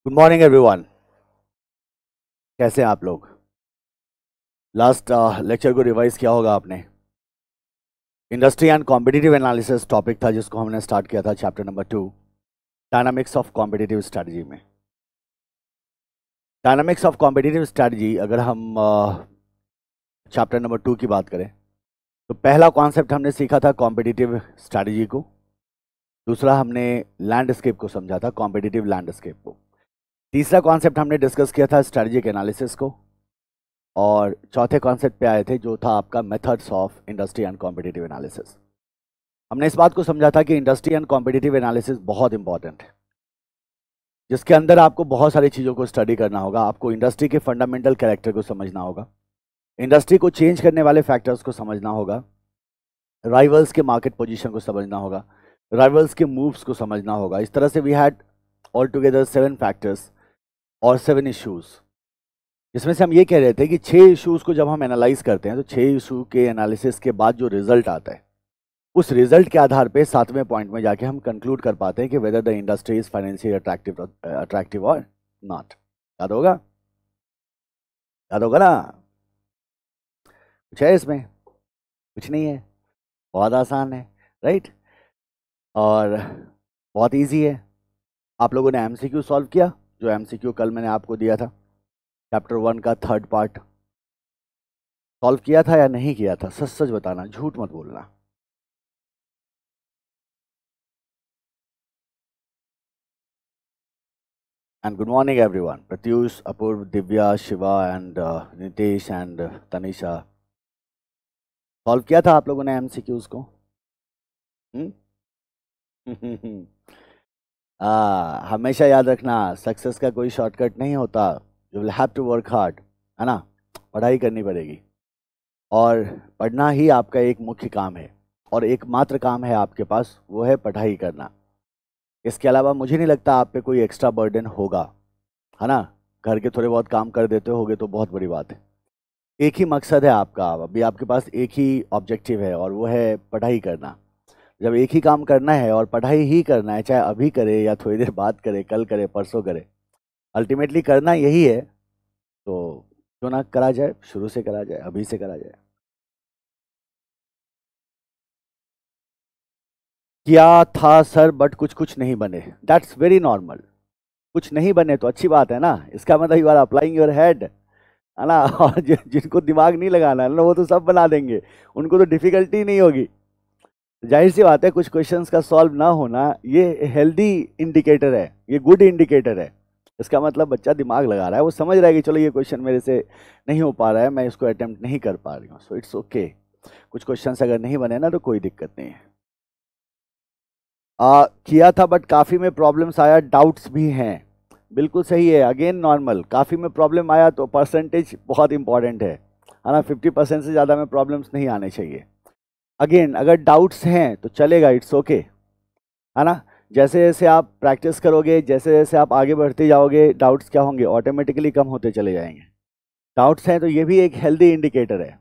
Good morning everyone. कैसे हैं आप लोग? लास्ट लेक्चर को रिवाइज किया होगा आपने। Industry and competitive analysis topic था जिसको हमने स्टार्ट किया था chapter number 2, dynamics of competitive strategy में। डायनामिक्स ऑफ कॉम्पिटिटिव स्ट्रैटेजी अगर हम चैप्टर नंबर 2 की बात करें तो पहला कॉन्सेप्ट हमने सीखा था कॉम्पिटिटिव स्ट्रैटेजी को, दूसरा हमने लैंडस्केप को समझा था, कॉम्पिटिटिव लैंडस्केप को, तीसरा कॉन्सेप्ट हमने डिस्कस किया था स्ट्रैटेजिक एनालिसिस को, और चौथे कॉन्सेप्ट पे आए थे जो था आपका methods of industry and competitive analysis. हमने इस बात को समझा था कि इंडस्ट्री एंड कॉम्पिटिटिव एनालिसिस बहुत इंपॉर्टेंट है, जिसके अंदर आपको बहुत सारी चीज़ों को स्टडी करना होगा। आपको इंडस्ट्री के फंडामेंटल कैरेक्टर को समझना होगा, इंडस्ट्री को चेंज करने वाले फैक्टर्स को समझना होगा, राइवल्स के मार्केट पोजीशन को समझना होगा, राइवल्स के मूव्स को समझना होगा। इस तरह से we had all together 7 factors और 7 इश्यूज, जिसमें से हम ये कह रहे थे कि 6 इश्यूज को जब हम एनालाइज करते हैं तो 6 इशू के एनालिसिस के बाद जो रिजल्ट आता है उस रिजल्ट के आधार पे 7वें पॉइंट में जाके हम कंक्लूड कर पाते हैं कि whether the industry is financially attractive और नॉट। याद होगा? याद होगा ना? कुछ है इसमें? कुछ नहीं है, बहुत आसान है, राइट? और बहुत इजी है। आप लोगों ने एमसीक्यू सॉल्व किया, जो एमसीक्यू कल मैंने आपको दिया था चैप्टर 1 का 3rd पार्ट, सॉल्व किया था या नहीं किया था? सच सच बताना, झूठ मत बोलना। And good morning everyone. Pratyush, Apoorv, Divya, Shiva and Nitesh and Tanisha, solve किया था आप लोगों ने एमसीक्यूज को? हमेशा याद रखना, सक्सेस का कोई शॉर्टकट नहीं होता। You will have to work hard, है ना? पढ़ाई करनी पड़ेगी, और पढ़ना ही आपका एक मुख्य काम है, और एकमात्र काम है आपके पास, वो है पढ़ाई करना। इसके अलावा मुझे नहीं लगता आप पे कोई एक्स्ट्रा बर्डन होगा, है ना? घर के थोड़े बहुत काम कर देते होगे तो बहुत बड़ी बात है। एक ही मकसद है आपका, अभी आपके पास एक ही ऑब्जेक्टिव है और वो है पढ़ाई करना। जब एक ही काम करना है और पढ़ाई ही करना है, चाहे अभी करे या थोड़ी देर बाद करे, कल करे, परसों करे, अल्टीमेटली करना यही है, तो क्यों ना करा जाए, शुरू से करा जाए, अभी से करा जाए। किया था सर बट कुछ कुछ नहीं बने, दैट्स वेरी नॉर्मल। कुछ नहीं बने तो अच्छी बात है ना, इसका मतलब you are applying your head, है ना? और जिनको दिमाग नहीं लगाना है ना, वो तो सब बना देंगे, उनको तो डिफिकल्टी नहीं होगी। जाहिर सी बात है, कुछ क्वेश्चंस का सॉल्व ना होना ये हेल्दी इंडिकेटर है, ये गुड इंडिकेटर है। इसका मतलब बच्चा दिमाग लगा रहा है, वो समझ रहा है कि चलो ये क्वेश्चन मेरे से नहीं हो पा रहा है, मैं इसको अटेम्प्ट नहीं कर पा रही हूँ, सो इट्स ओके। कुछ क्वेश्चंस अगर नहीं बने ना तो कोई दिक्कत नहीं है। किया था बट काफ़ी में प्रॉब्लम्स आया, डाउट्स भी हैं, बिल्कुल सही है। अगेन नॉर्मल, काफ़ी में प्रॉब्लम आया तो परसेंटेज बहुत इंपॉर्टेंट है ना? 50% से ज़्यादा में प्रॉब्लम्स नहीं आने चाहिए। अगेन अगर डाउट्स हैं तो चलेगा, इट्स ओके, है ना? जैसे जैसे आप प्रैक्टिस करोगे, जैसे जैसे आप आगे बढ़ते जाओगे, डाउट्स क्या होंगे? ऑटोमेटिकली कम होते चले जाएंगे। डाउट्स हैं तो ये भी एक हेल्दी इंडिकेटर है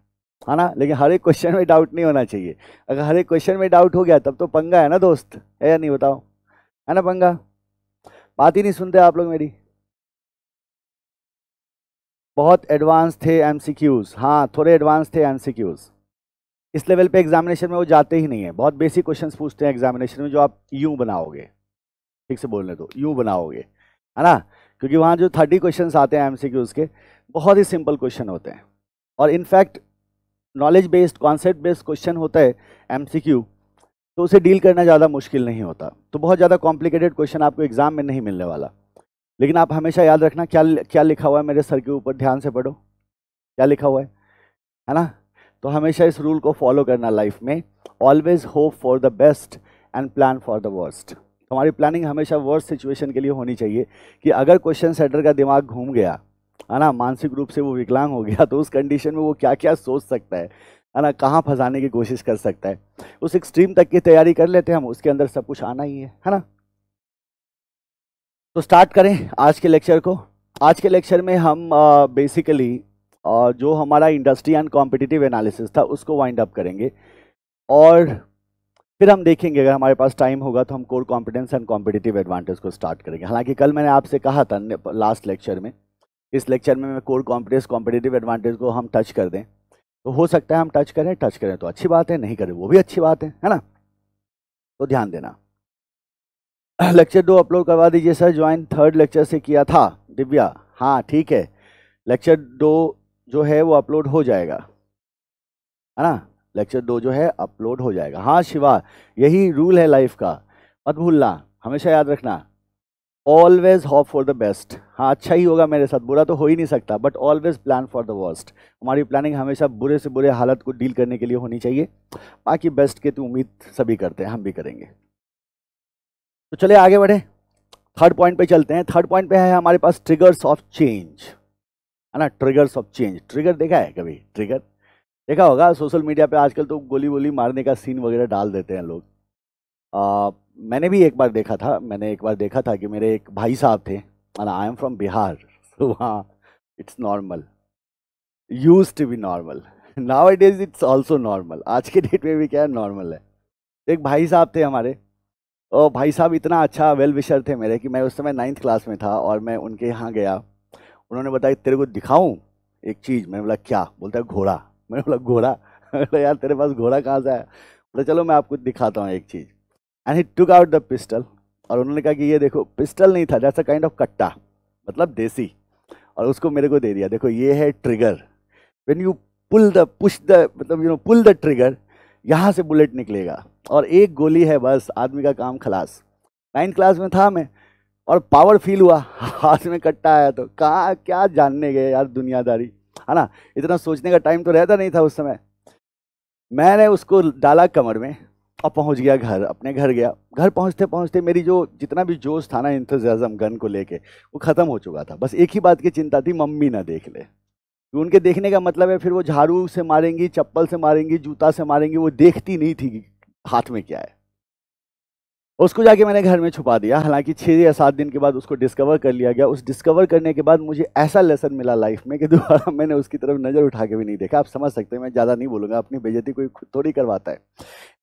ना? लेकिन हर एक क्वेश्चन में डाउट नहीं होना चाहिए। अगर हर एक क्वेश्चन में डाउट हो गया तब तो पंगा है ना दोस्त, है या नहीं? बताओ, है ना पंगा? बात ही नहीं सुनते आप लोग मेरी। बहुत एडवांस थे एमसीक्यूज, हाँ थोड़े एडवांस थे एमसीक्यूज। इस लेवल पे एग्जामिनेशन में वो जाते ही नहीं है, बहुत बेसिक क्वेश्चंस पूछते हैं एग्जामिनेशन में, जो आप यूं बनाओगे, ठीक से बोलने दो, यूं बनाओगे, है ना? क्योंकि वहाँ जो 30 क्वेश्चंस आते हैं एमसीक्यूज के, बहुत ही सिंपल क्वेश्चन होते हैं, और in fact knowledge based, concept based question होता है एमसीक्यू, तो उसे डील करना ज़्यादा मुश्किल नहीं होता। तो बहुत ज़्यादा कॉम्प्लिकेटेड क्वेश्चन आपको एग्जाम में नहीं मिलने वाला। लेकिन आप हमेशा याद रखना, क्या क्या लिखा हुआ है मेरे सर के ऊपर, ध्यान से पढ़ो क्या लिखा हुआ है ना? तो हमेशा इस रूल को फॉलो करना लाइफ में, always hope for the best and plan for the worst. हमारी प्लानिंग हमेशा वर्स्ट सिचुएशन के लिए होनी चाहिए, कि अगर क्वेश्चन सेटर का दिमाग घूम गया, है ना, मानसिक रूप से वो विकलांग हो गया, तो उस कंडीशन में वो क्या क्या सोच सकता है। है ना, कहाँ फंसाने की कोशिश कर सकता है। उस एक्सट्रीम तक की तैयारी कर लेते हैं हम, उसके अंदर सब कुछ आना ही है ना। तो स्टार्ट करें आज के लेक्चर को। आज के लेक्चर में हम बेसिकली जो हमारा इंडस्ट्री एंड कॉम्पिटिटिव एनालिसिस था उसको वाइंड अप करेंगे, और फिर हम देखेंगे अगर हमारे पास टाइम होगा तो हम core competence and competitive advantage को स्टार्ट करेंगे। हालांकि कल मैंने आपसे कहा था लास्ट लेक्चर में, इस लेक्चर में मैं कोर कॉम्पिटेंस कॉम्पिटिटिव एडवांटेज को हम टच कर दें, तो हो सकता है हम टच करें तो अच्छी बात है, नहीं करें वो भी अच्छी बात है ना। तो ध्यान देना। लेक्चर 2 अपलोड करवा दीजिए सर, ज्वाइन 3rd लेक्चर से किया था दिव्या। हाँ ठीक है, लेक्चर 2 जो है वो अपलोड हो जाएगा, है ना। लेक्चर 2 जो है अपलोड हो जाएगा। हाँ शिवा, यही रूल है लाइफ का, मत भूलना, हमेशा याद रखना, always hope for the best. हाँ अच्छा ही होगा मेरे साथ, बुरा तो हो ही नहीं सकता, but always plan for the worst. हमारी प्लानिंग हमेशा बुरे से बुरे हालत को डील करने के लिए होनी चाहिए, बाकी बेस्ट की तो उम्मीद सभी करते हैं, हम भी करेंगे। तो चलिए आगे बढ़े, 3rd पॉइंट पे चलते हैं। 3rd पॉइंट पे है हमारे पास ट्रिगर्स ऑफ चेंज, है ना। ट्रिगर्स ऑफ चेंज, ट्रिगर देखा है कभी? ट्रिगर देखा होगा, सोशल मीडिया पे आजकल तो गोली वोली मारने का सीन वगैरह डाल देते हैं लोग। मैंने भी एक बार देखा था कि मेरे एक भाई साहब थे, आई एम फ्रॉम बिहार, तो वहाँ it's normal, use to be normal, now it is it's also normal. आज के डेट में भी क्या है, नॉर्मल है। एक भाई साहब थे हमारे, और भाई साहब इतना अच्छा वेल विशर थे मेरे कि मैं उस समय 9th क्लास में था और मैं उनके यहाँ गया। उन्होंने बताया तेरे को दिखाऊं एक चीज़। मैंने बोला क्या? बोलता है घोड़ा। मैंने बोला घोड़ा? बोला यार तेरे पास घोड़ा कहाँ से आया? बोला चलो मैं आपको दिखाता हूँ एक चीज़। And he took out the pistol, और उन्होंने कहा कि ये देखो, पिस्टल नहीं था, दैट्स अ काइंड ऑफ कट्टा, मतलब देसी, और उसको मेरे को दे दिया। देखो ये है trigger, when you pull the trigger, यहाँ से बुलेट निकलेगा और एक गोली है बस, आदमी का काम खलास। 9th क्लास में था मैं, और पावर फील हुआ, हाथ में कट्टा आया तो कहाँ क्या जानने गए यार दुनियादारी, है ना। इतना सोचने का टाइम तो रहता नहीं था उस समय। मैंने उसको डाला कमर में और पहुंच गया घर, अपने घर गया। घर पहुंचते पहुंचते मेरी जो जितना भी जोश था ना, इंतजाम गन को लेके, वो खत्म हो चुका था। बस एक ही बात की चिंता थी, मम्मी ना देख ले। तो उनके देखने का मतलब है फिर वो झाड़ू से मारेंगी, चप्पल से मारेंगी, जूता से मारेंगी, वो देखती नहीं थी कि हाथ में क्या है। उसको जाके मैंने घर में छुपा दिया। हालांकि 6 या 7 दिन के बाद उसको डिस्कवर कर लिया गया। उस डिस्कवर करने के बाद मुझे ऐसा लेसन मिला लाइफ में कि दोबारा मैंने उसकी तरफ नज़र उठा के भी नहीं देखा। आप समझ सकते हैं, मैं ज़्यादा नहीं बोलूँगा, अपनी बेइज्जती कोई खुद थोड़ी करवाता है।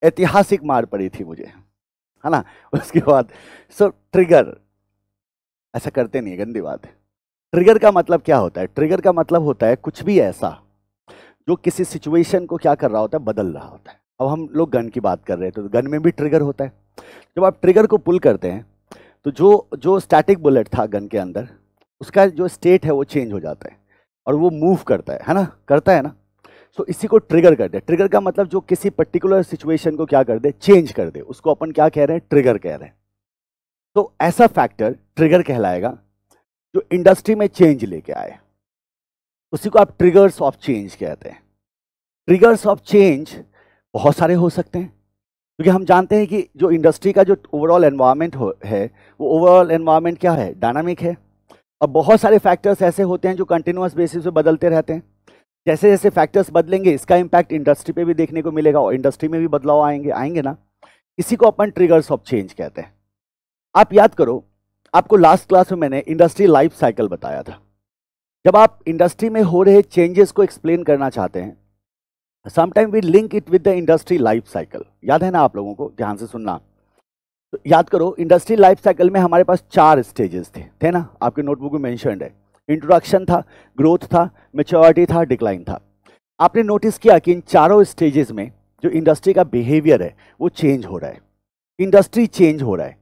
ऐतिहासिक मार पड़ी थी मुझे, है ना। उसके बाद ट्रिगर ऐसा करते नहीं, गंदी बात है। ट्रिगर का मतलब क्या होता है? ट्रिगर का मतलब होता है कुछ भी ऐसा जो किसी सिचुएशन को क्या कर रहा होता है, बदल रहा होता है। अब हम लोग गन की बात कर रहे हैं, तो गन में भी ट्रिगर होता है। जब आप ट्रिगर को पुल करते हैं तो जो स्टैटिक बुलेट था गन के अंदर, उसका जो स्टेट है वो चेंज हो जाता है और वो मूव करता है ना, करता है ना। सो इसी को ट्रिगर कर दे। ट्रिगर का मतलब जो किसी पर्टिकुलर सिचुएशन को क्या कर दे, चेंज कर दे, उसको अपन क्या कह रहे हैं, ट्रिगर कह रहे हैं। तो ऐसा फैक्टर ट्रिगर कहलाएगा जो इंडस्ट्री में चेंज लेके आए, उसी को आप ट्रिगर्स ऑफ चेंज कहते हैं। ट्रिगर्स ऑफ चेंज बहुत सारे हो सकते हैं, क्योंकि हम जानते हैं कि जो इंडस्ट्री का जो ओवरऑल एनवायरनमेंट है, वो ओवरऑल एनवायरनमेंट क्या है, डायनामिक है। और बहुत सारे फैक्टर्स ऐसे होते हैं जो कंटिन्यूअस बेसिस पे बदलते रहते हैं। जैसे जैसे फैक्टर्स बदलेंगे, इसका इम्पैक्ट इंडस्ट्री पे भी देखने को मिलेगा, और इंडस्ट्री में भी बदलाव आएंगे ना। इसी को अपन ट्रिगर्स ऑफ चेंज कहते हैं। आप याद करो, आपको लास्ट क्लास में मैंने इंडस्ट्री लाइफ साइकिल बताया था। जब आप इंडस्ट्री में हो रहे चेंजेस को एक्सप्लेन करना चाहते हैं, sometime we link it with the industry life cycle. याद है ना आप लोगों को? ध्यान से सुनना। तो याद करो, इंडस्ट्री लाइफ साइकिल में हमारे पास 4 स्टेजेस थे ना, आपके नोटबुक में मेंशन्ड है। इंट्रोडक्शन था, ग्रोथ था, मैच्योरिटी था, डिक्लाइन था। आपने नोटिस किया कि इन चारों स्टेजेस में जो इंडस्ट्री का बिहेवियर है वो चेंज हो रहा है, इंडस्ट्री चेंज हो रहा है।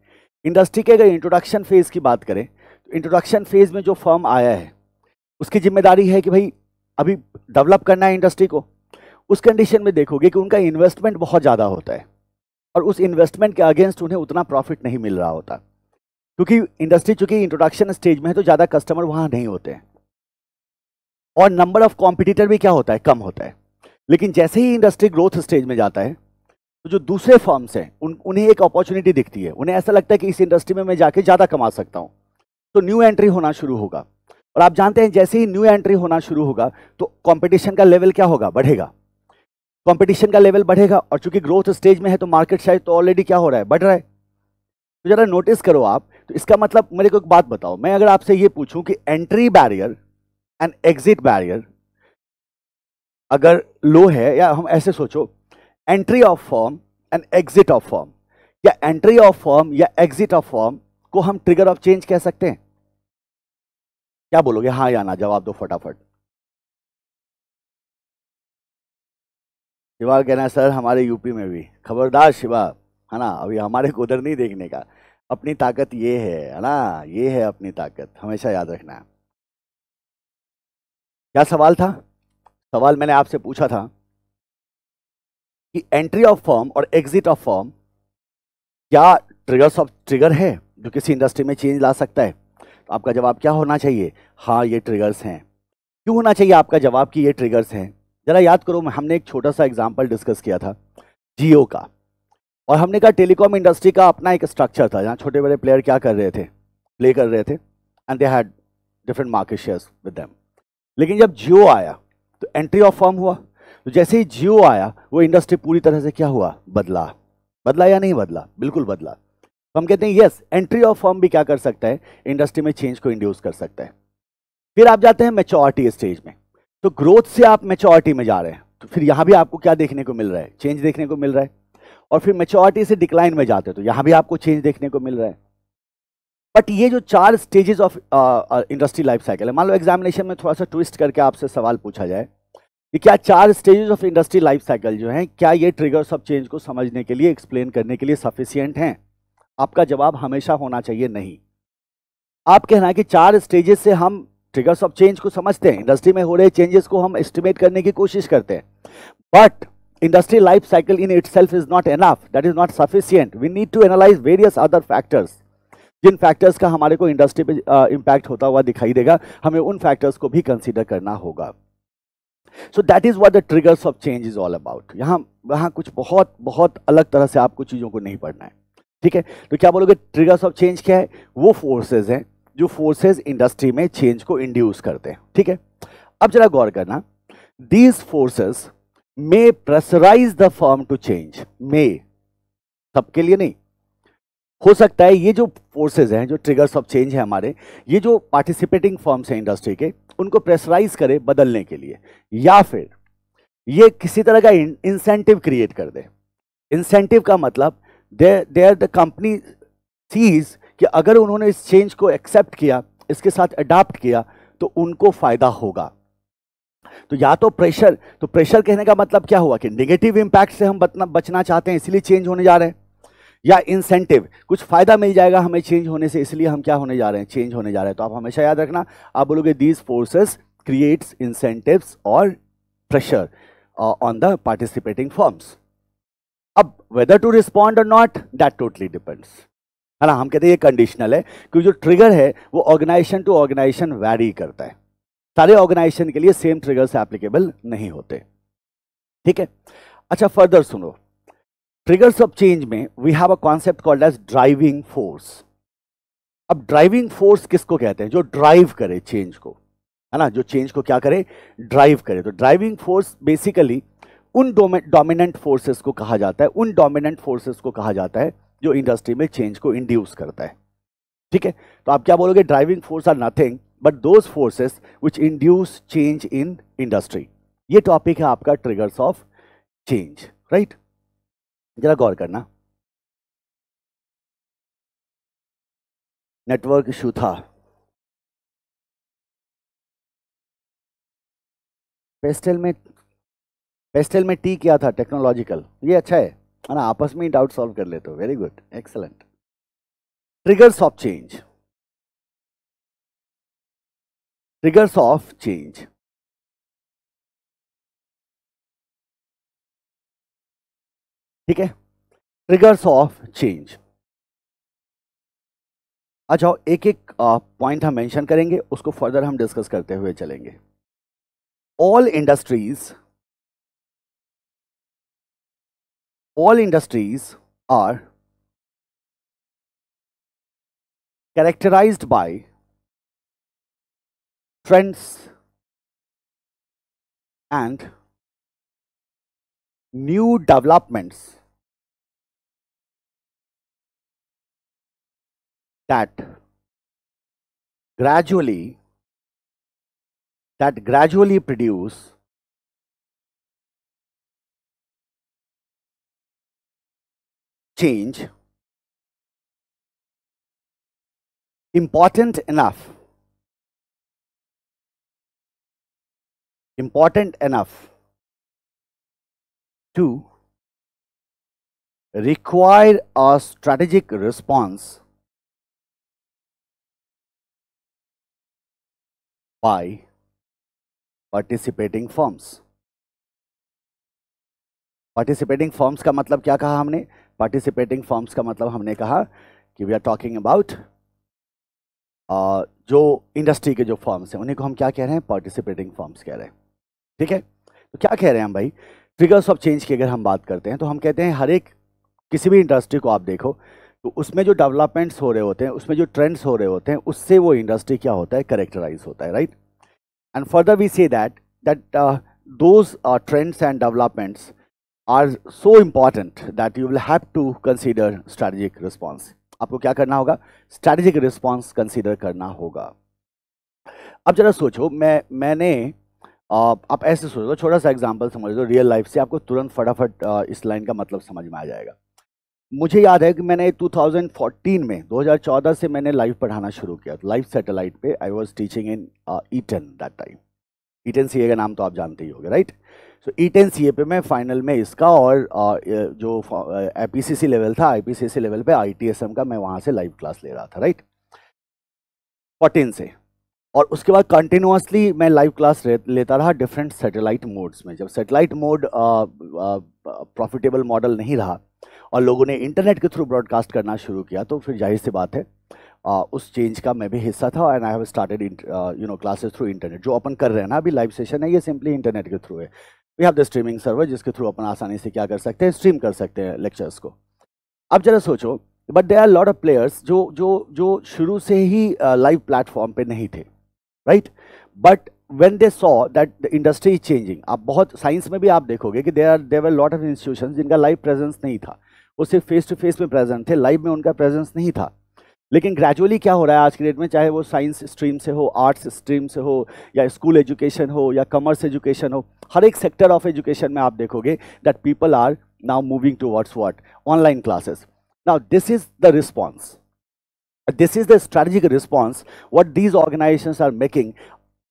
इंडस्ट्री के अगर इंट्रोडक्शन फेज की बात करें, तो इंट्रोडक्शन फेज में जो फर्म आया है उसकी जिम्मेदारी है कि भाई अभी डेवलप करना है इंडस्ट्री को। उस कंडीशन में देखोगे कि उनका इन्वेस्टमेंट बहुत ज़्यादा होता है, और उस इन्वेस्टमेंट के अगेंस्ट उन्हें उतना प्रॉफिट नहीं मिल रहा होता, क्योंकि इंडस्ट्री चूंकि इंट्रोडक्शन स्टेज में है तो ज़्यादा कस्टमर वहाँ नहीं होते हैं, और नंबर ऑफ कॉम्पिटिटर भी क्या होता है, कम होता है। लेकिन जैसे ही इंडस्ट्री ग्रोथ स्टेज में जाता है, तो जो दूसरे फर्म्स हैं उन्हें एक अपॉर्चुनिटी दिखती है। उन्हें ऐसा लगता है कि इस इंडस्ट्री में मैं जाके ज़्यादा कमा सकता हूँ, तो न्यू एंट्री होना शुरू होगा। और आप जानते हैं जैसे ही न्यू एंट्री होना शुरू होगा तो कंपटीशन का लेवल क्या होगा, बढ़ेगा। कंपटीशन का लेवल बढ़ेगा, और चूंकि ग्रोथ स्टेज में है तो मार्केट साइज तो ऑलरेडी क्या हो रहा है, बढ़ रहा है। तो जरा नोटिस करो आप, तो इसका मतलब मेरे को एक बात बताओ, मैं अगर आपसे ये पूछूं कि entry barrier and exit barrier अगर लो है, या हम ऐसे सोचो entry of firm and exit of firm, या एंट्री ऑफ फर्म या एग्जिट ऑफ फर्म को हम ट्रिगर ऑफ चेंज कह सकते हैं? क्या बोलोगे, हाँ या ना? जवाब दो फटाफट। शिवा कहना है सर हमारे यूपी में भी। खबरदार शिवा, है ना, अभी हमारे को उधर नहीं देखने का। अपनी ताकत ये है ना, ये है अपनी ताकत, हमेशा याद रखना है। क्या सवाल था? सवाल मैंने आपसे पूछा था कि एंट्री ऑफ फर्म और एग्जिट ऑफ फर्म क्या ट्रिगर है जो किसी इंडस्ट्री में चेंज ला सकता है? तो आपका जवाब क्या होना चाहिए? हाँ, ये ट्रिगर्स हैं। क्यों होना चाहिए आपका जवाब कि ये ट्रिगर्स हैं? जरा याद करो, हमने एक छोटा सा एग्जांपल डिस्कस किया था जियो का, और हमने कहा टेलीकॉम इंडस्ट्री का अपना एक स्ट्रक्चर था जहां छोटे बड़े प्लेयर क्या कर रहे थे, प्ले कर रहे थे, and they had different market shares with them. लेकिन जब जियो आया तो एंट्री ऑफ फर्म हुआ, तो जैसे ही जियो आया वो इंडस्ट्री पूरी तरह से क्या हुआ, बदला। बदला या नहीं बदला? बिल्कुल बदला। तो हम कहते हैं यस, एंट्री ऑफ फर्म भी क्या कर सकता है, इंडस्ट्री में चेंज को इंड्यूस कर सकता है। फिर आप जाते हैं मैच्योरिटी स्टेज में, तो ग्रोथ से आप मैच्योरिटी में जा रहे हैं, तो फिर यहां भी आपको क्या देखने को मिल रहा है, चेंज देखने को मिल रहा है। और फिर मैच्योरिटी से डिक्लाइन में जाते हैं तो यहां भी आपको चेंज देखने को मिल रहा है। बट ये जो 4 stages of industry life cycle है, मान लो एग्जामिनेशन में थोड़ा सा ट्विस्ट करके आपसे सवाल पूछा जाए कि क्या 4 stages of industry life cycle जो हैं, क्या ये ट्रिगर्स ऑफ चेंज को समझने के लिए, एक्सप्लेन करने के लिए सफिशिएंट हैं? आपका जवाब हमेशा होना चाहिए नहीं। आप कहना है कि 4 स्टेजेस से हम ट्रिगर्स ऑफ चेंज को समझते हैं, इंडस्ट्री में हो रहे चेंजेस को हम एस्टिमेट करने की कोशिश करते हैं, but industry life cycle in itself is not enough, that is not sufficient, we need to analyse various other factors. जिन फैक्टर्स का हमारे को इंडस्ट्री पे इंपैक्ट होता हुआ दिखाई देगा, हमें उन फैक्टर्स को भी कंसीडर करना होगा। So that is what the triggers of change is all about. यहाँ कुछ बहुत बहुत अलग तरह से आपको चीजों को नहीं पढ़ना है, ठीक है? तो क्या बोलोगे, ट्रिगर्स ऑफ चेंज क्या है? वो फोर्सेज हैं जो फोर्सेज इंडस्ट्री में चेंज को इंड्यूस करते हैं, ठीक है? अब जरा गौर करना, these forces may pressurise the firm to change. May, सबके लिए नहीं, हो सकता है ये जो फोर्सेज हैं, जो ट्रिगर्स ऑफ चेंज है हमारे, ये जो पार्टिसिपेटिंग फर्म्स हैं इंडस्ट्री के, उनको प्रेशराइज करे बदलने के लिए, या फिर ये किसी तरह का इंसेंटिव क्रिएट कर दे। इंसेंटिव का मतलब देयर द कंपनी सीज कि अगर उन्होंने इस चेंज को एक्सेप्ट किया, इसके साथ अडॉप्ट किया, तो उनको फायदा होगा। तो या तो प्रेशर, तो प्रेशर कहने का मतलब क्या हुआ कि नेगेटिव इंपैक्ट से हम बचना चाहते हैं इसलिए चेंज होने जा रहे हैं, या इंसेंटिव, कुछ फायदा मिल जाएगा हमें चेंज होने से इसलिए हम क्या होने जा रहे हैं, चेंज होने जा रहे हैं। तो आप हमेशा याद रखना, आप बोलोगे दीज फोर्सेस क्रिएट्स इंसेंटिव्स और pressure on the participating firms. अब वेदर टू रिस्पॉन्ड और नॉट, दैट टोटली डिपेंड्स, है ना। हम कहते हैं ये कंडीशनल है, क्योंकि जो ट्रिगर है वो ऑर्गेनाइजेशन टू ऑर्गेनाइजेशन वैरी करता है, सारे ऑर्गेनाइजेशन के लिए सेम ट्रिगर्स एप्लीकेबल नहीं होते, ठीक है? अच्छा, फर्दर सुनो, ट्रिगर्स ऑफ चेंज में we have a concept called as driving force. अब ड्राइविंग फोर्स किसको कहते हैं? जो ड्राइव करे चेंज को, है ना, जो चेंज को क्या करे, ड्राइव करे। तो ड्राइविंग फोर्स बेसिकली उन डोमिनेंट फोर्सेस को कहा जाता है, उन डोमिनेंट फोर्सेस को कहा जाता है जो इंडस्ट्री में चेंज को इंड्यूस करता है, ठीक है? तो आप क्या बोलोगे, driving forces are nothing but those forces which induce change in industry. ये टॉपिक है आपका ट्रिगर्स ऑफ चेंज, राइट? जरा गौर करना, नेटवर्क इशू था, पेस्टल में टी किया था, टेक्नोलॉजिकल, ये अच्छा है ना, आपस में ही डाउट सॉल्व कर लेते हो, very good, excellent. Triggers of change, triggers of change, ठीक है? ट्रिगर्स ऑफ चेंज, आ जाओ एक एक पॉइंट हम मेंशन करेंगे, उसको फर्दर हम डिस्कस करते हुए चलेंगे। All industries are characterized by trends and new developments that gradually produce change important enough to require a strategic response by participating firms. Participating firms का मतलब क्या कहा हमने? पार्टिसिपेटिंग फर्म्स का मतलब हमने कहा कि वी आर टॉकिंग अबाउट जो इंडस्ट्री के जो फर्म्स हैं उन्हीं को हम क्या कह रहे हैं? पार्टिसिपेटिंग फर्म्स कह रहे हैं। ठीक है, तो क्या कह रहे हैं हम भाई? ट्रिगर्स ऑफ चेंज की अगर हम बात करते हैं तो हम कहते हैं हर एक किसी भी इंडस्ट्री को आप देखो तो उसमें जो डेवलपमेंट्स हो रहे होते हैं, उसमें जो ट्रेंड्स हो रहे होते हैं, उससे वो इंडस्ट्री क्या होता है? कैरेक्टराइज होता है, right? And further we see that those trends and developments are so important that you will have to consider strategic response. आपको क्या करना होगा? strategic response consider करना होगा। अब जरा सोचो, मैंने आप ऐसे सोचो, छोटा सा एग्जांपल समझ लो रियल लाइफ से, आपको तुरंत फटाफट इस लाइन का मतलब समझ में आ जाएगा। मुझे याद है कि मैंने 2014 से मैंने लाइव पढ़ाना शुरू किया, लाइव सैटेलाइट पे। I was teaching in Eton that time. Eton CA का नाम तो आप जानते ही होंगे, राइट? सो ईटन सीए पे मैं फाइनल में इसका और जो IPCC लेवल था, IPCC लेवल पे ITSM का मैं वहाँ से लाइव क्लास ले रहा था, राइट? 14 से। और उसके बाद कंटिन्यूअसली मैं लाइव क्लास लेता रहा डिफरेंट सैटेलाइट मोड्स में। जब सैटेलाइट मोड प्रॉफिटेबल मॉडल नहीं रहा और लोगों ने इंटरनेट के थ्रू ब्रॉडकास्ट करना शुरू किया, तो फिर जाहिर सी बात है उस चेंज का मैं भी हिस्सा था। And I have started classes through internet. जो अपन कर रहे हैं ना अभी लाइव सेशन है, ये सिंपली इंटरनेट के थ्रू है। We have the streaming server जिसके थ्रू अपन आसानी से क्या कर सकते हैं? स्ट्रीम कर सकते हैं लेक्चर्स को। अब जरा सोचो, but there are lot of players जो शुरू से ही लाइव प्लेटफॉर्म पे नहीं थे, right? But when they saw that the industry is changing, आप बहुत साइंस में भी आप देखोगे कि there were lot of institutions जिनका लाइव प्रेजेंस नहीं था, वो सिर्फ फेस टू फेस में प्रेजेंट थे, लाइव में उनका प्रेजेंस नहीं था। लेकिन ग्रेजुअली क्या हो रहा है आज की डेट में, चाहे वो साइंस स्ट्रीम से हो, आर्ट्स स्ट्रीम से हो, या स्कूल एजुकेशन हो, या कॉमर्स एजुकेशन हो, हर एक सेक्टर ऑफ एजुकेशन में आप देखोगे that people are now moving towards what? Online classes. Now this is the response, this is the strategic response what these organizations are making,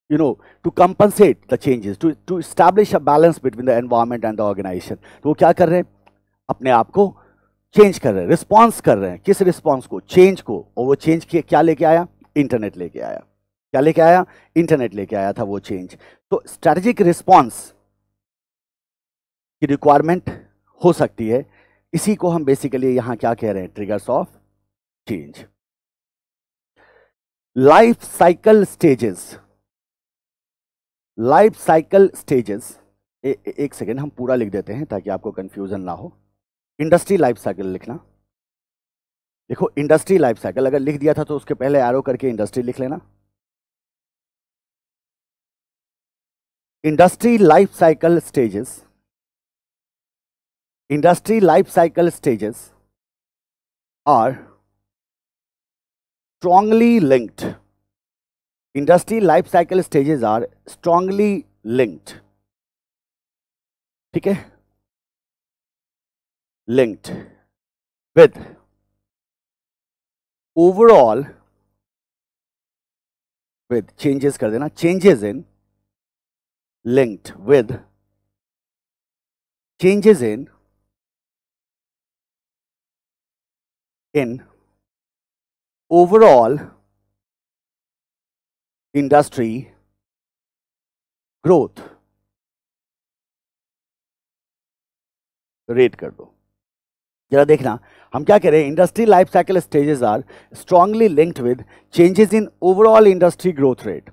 to compensate the changes, to establish a balance between the environment and the organization. तो वो क्या कर रहे हैं? अपने आप को change कर रहे हैं, रिस्पॉन्स कर रहे हैं। किस रिस्पॉन्स को? चेंज को। और वो चेंज क्या लेके आया? इंटरनेट लेके आया। क्या लेके आया? इंटरनेट लेके आया था वो चेंज। तो स्ट्रेटेजिक रिस्पॉन्स की रिक्वायरमेंट हो सकती है, इसी को हम बेसिकली यहां क्या कह रहे हैं? Triggers of change. Life cycle stages, life cycle stages, एक सेकेंड हम पूरा लिख देते हैं ताकि आपको कंफ्यूजन ना हो। इंडस्ट्री लाइफ साइकिल लिखना। देखो इंडस्ट्री लाइफ साइकिल अगर लिख दिया था तो उसके पहले एरो करके इंडस्ट्री लिख लेना। Industry life cycle stages, industry life cycle stages are strongly linked. Industry life cycle stages are strongly linked. ठीक है? Linked with overall, with changes कर देना, changes in, linked with changes in overall industry growth rate कर दो। जरा देखना हम क्या कह रहे हैं? Industry life cycle stages are strongly linked with changes in overall industry growth rate.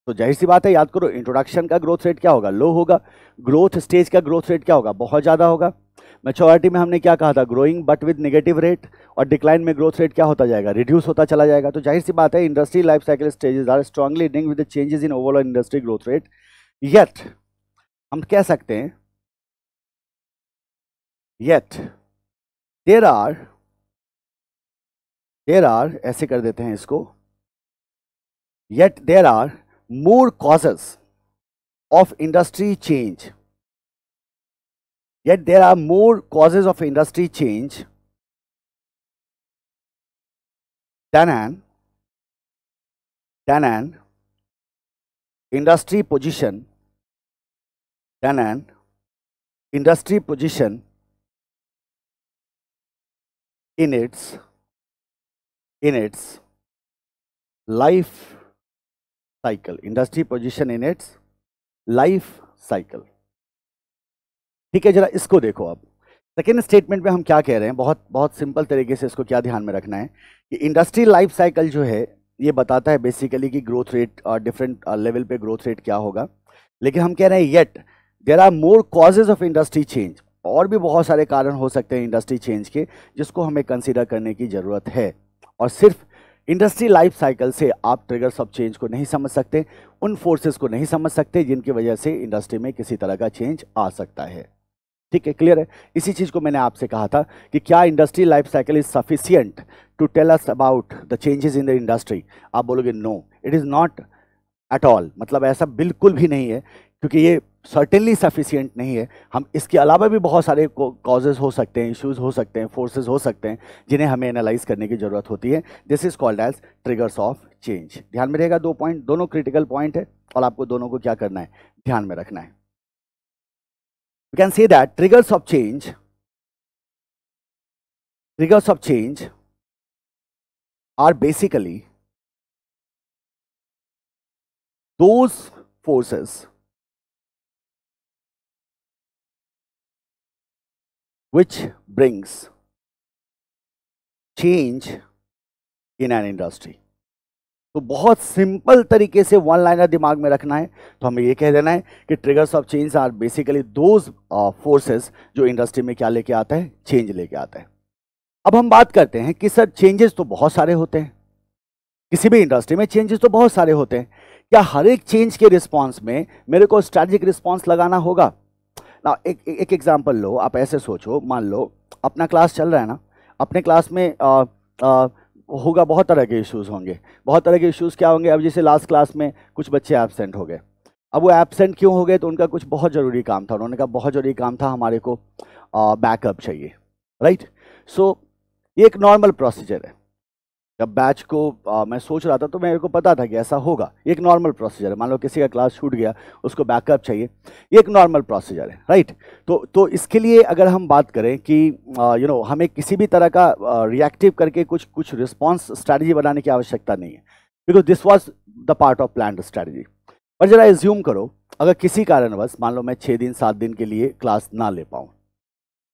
तो जाहिर सी बात है, याद करो, इंट्रोडक्शन का ग्रोथ रेट क्या होगा? लो होगा। ग्रोथ स्टेज का ग्रोथ रेट क्या होगा? बहुत ज्यादा होगा। मैच्योरिटी में हमने क्या कहा था? Growing but with negative rate. और डिक्लाइन में ग्रोथ रेट क्या होता जाएगा? रिड्यूस होता चला जाएगा। तो जाहिर सी बात है, industry life cycle stages are strongly linked with the changes in overall industry growth rate. Yet हम कह सकते हैं yet there are ऐसे कर देते हैं इसको, yet there are more causes of industry change, yet there are more causes of industry change than an industry position in its life cycle, industry position in its life cycle। ठीक है, जरा इसको देखो। अब सेकेंड स्टेटमेंट में हम क्या कह रहे हैं, बहुत बहुत सिंपल तरीके से इसको क्या ध्यान में रखना है कि इंडस्ट्री लाइफ साइकिल जो है ये बताता है बेसिकली कि ग्रोथ रेट और डिफरेंट लेवल पे ग्रोथ रेट क्या होगा। लेकिन हम कह रहे हैं yet there are more causes of industry change, और भी बहुत सारे कारण हो सकते हैं इंडस्ट्री चेंज के जिसको हमें कंसीडर करने की ज़रूरत है। और सिर्फ इंडस्ट्री लाइफ साइकिल से आप ट्रिगर्स ऑफ चेंज को नहीं समझ सकते, उन फोर्सेस को नहीं समझ सकते जिनकी वजह से इंडस्ट्री में किसी तरह का चेंज आ सकता है। ठीक है, क्लियर है? इसी चीज़ को मैंने आपसे कहा था कि क्या industry life cycle is sufficient to tell us about the changes in the industry. आप बोलोगे no, it is not at all, मतलब ऐसा बिल्कुल भी नहीं है, क्योंकि ये सर्टेनली सफिशियंट नहीं है। हम इसके अलावा भी बहुत सारे कॉजेज हो सकते हैं, इश्यूज हो सकते हैं, फोर्सेज हो सकते हैं जिन्हें हमें एनालाइज करने की ज़रूरत होती है। This is called as triggers of change. ध्यान में रहेगा, दो पॉइंट, दोनों क्रिटिकल पॉइंट है और आपको दोनों को क्या करना है, ध्यान में रखना है। We can say that triggers of change are basically those forces which brings change in an industry। तो बहुत सिंपल तरीके से वन लाइनर दिमाग में रखना है तो हमें ये कह देना है कि triggers of change are basically those forces जो इंडस्ट्री में क्या लेके आता है, चेंज लेके आता है। अब हम बात करते हैं कि सर चेंजेस तो बहुत सारे होते हैं, किसी भी इंडस्ट्री में चेंजेस तो बहुत सारे होते हैं, क्या हर एक चेंज के रिस्पॉन्स में मेरे को स्ट्रैटेजिक रिस्पॉन्स लगाना होगा ना? एक एग्जाम्पल लो, आप ऐसे सोचो, मान लो अपना क्लास चल रहा है ना, अपने क्लास में होगा बहुत तरह के इश्यूज होंगे। बहुत तरह के इश्यूज क्या होंगे? अब जैसे लास्ट क्लास में कुछ बच्चे एब्सेंट हो गए। अब वो एब्सेंट क्यों हो गए? तो उनका कुछ बहुत ज़रूरी काम था, उन्होंने कहा बहुत ज़रूरी काम था, हमारे को बैकअप चाहिए, राइट। सो ये एक नॉर्मल प्रोसीजर है। जब बैच को मैं सोच रहा था तो मेरे को पता था कि ऐसा होगा, ये एक नॉर्मल प्रोसीजर है। मान लो किसी का क्लास छूट गया, उसको बैकअप चाहिए, ये एक नॉर्मल प्रोसीजर है, राइट। तो इसके लिए अगर हम बात करें कि हमें किसी भी तरह का रिएक्टिव करके कुछ रिस्पॉन्स स्ट्रैटेजी बनाने की आवश्यकता नहीं है, because this was the part of planned strategy. और जरा एज्यूम करो, अगर किसी कारणवश मान लो मैं 6 दिन 7 दिन के लिए क्लास ना ले पाऊँ,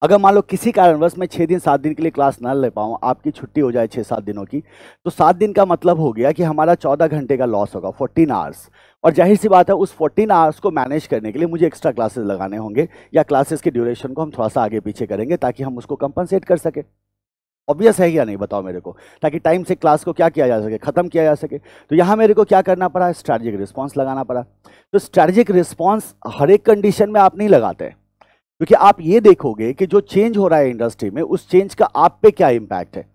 अगर मान लो किसी कारणवश मैं 6 दिन 7 दिन के लिए क्लास ना ले पाऊँ, आपकी छुट्टी हो जाए 6-7 दिनों की, तो 7 दिन का मतलब हो गया कि हमारा 14 घंटे का लॉस होगा, 14 आवर्स। और जाहिर सी बात है उस 14 आवर्स को मैनेज करने के लिए मुझे एक्स्ट्रा क्लासेस लगाने होंगे, या क्लासेस के ड्यूरेशन को हम थोड़ा सा आगे पीछे करेंगे ताकि हम उसको कंपनसेट कर सके। ऑब्वियस है या नहीं, बताओ मेरे को, ताकि टाइम से क्लास को क्या किया जा सके, खत्म किया जा सके। तो यहाँ मेरे को क्या करना पड़ा? स्ट्रैटेजिक रिस्पॉन्स लगाना पड़ा। तो स्ट्रैटेजिक रिस्पॉन्स हर एक कंडीशन में आप नहीं लगाते हैं, क्योंकि आप ये देखोगे कि जो चेंज हो रहा है इंडस्ट्री में, उस चेंज का आप पे क्या इंपैक्ट है।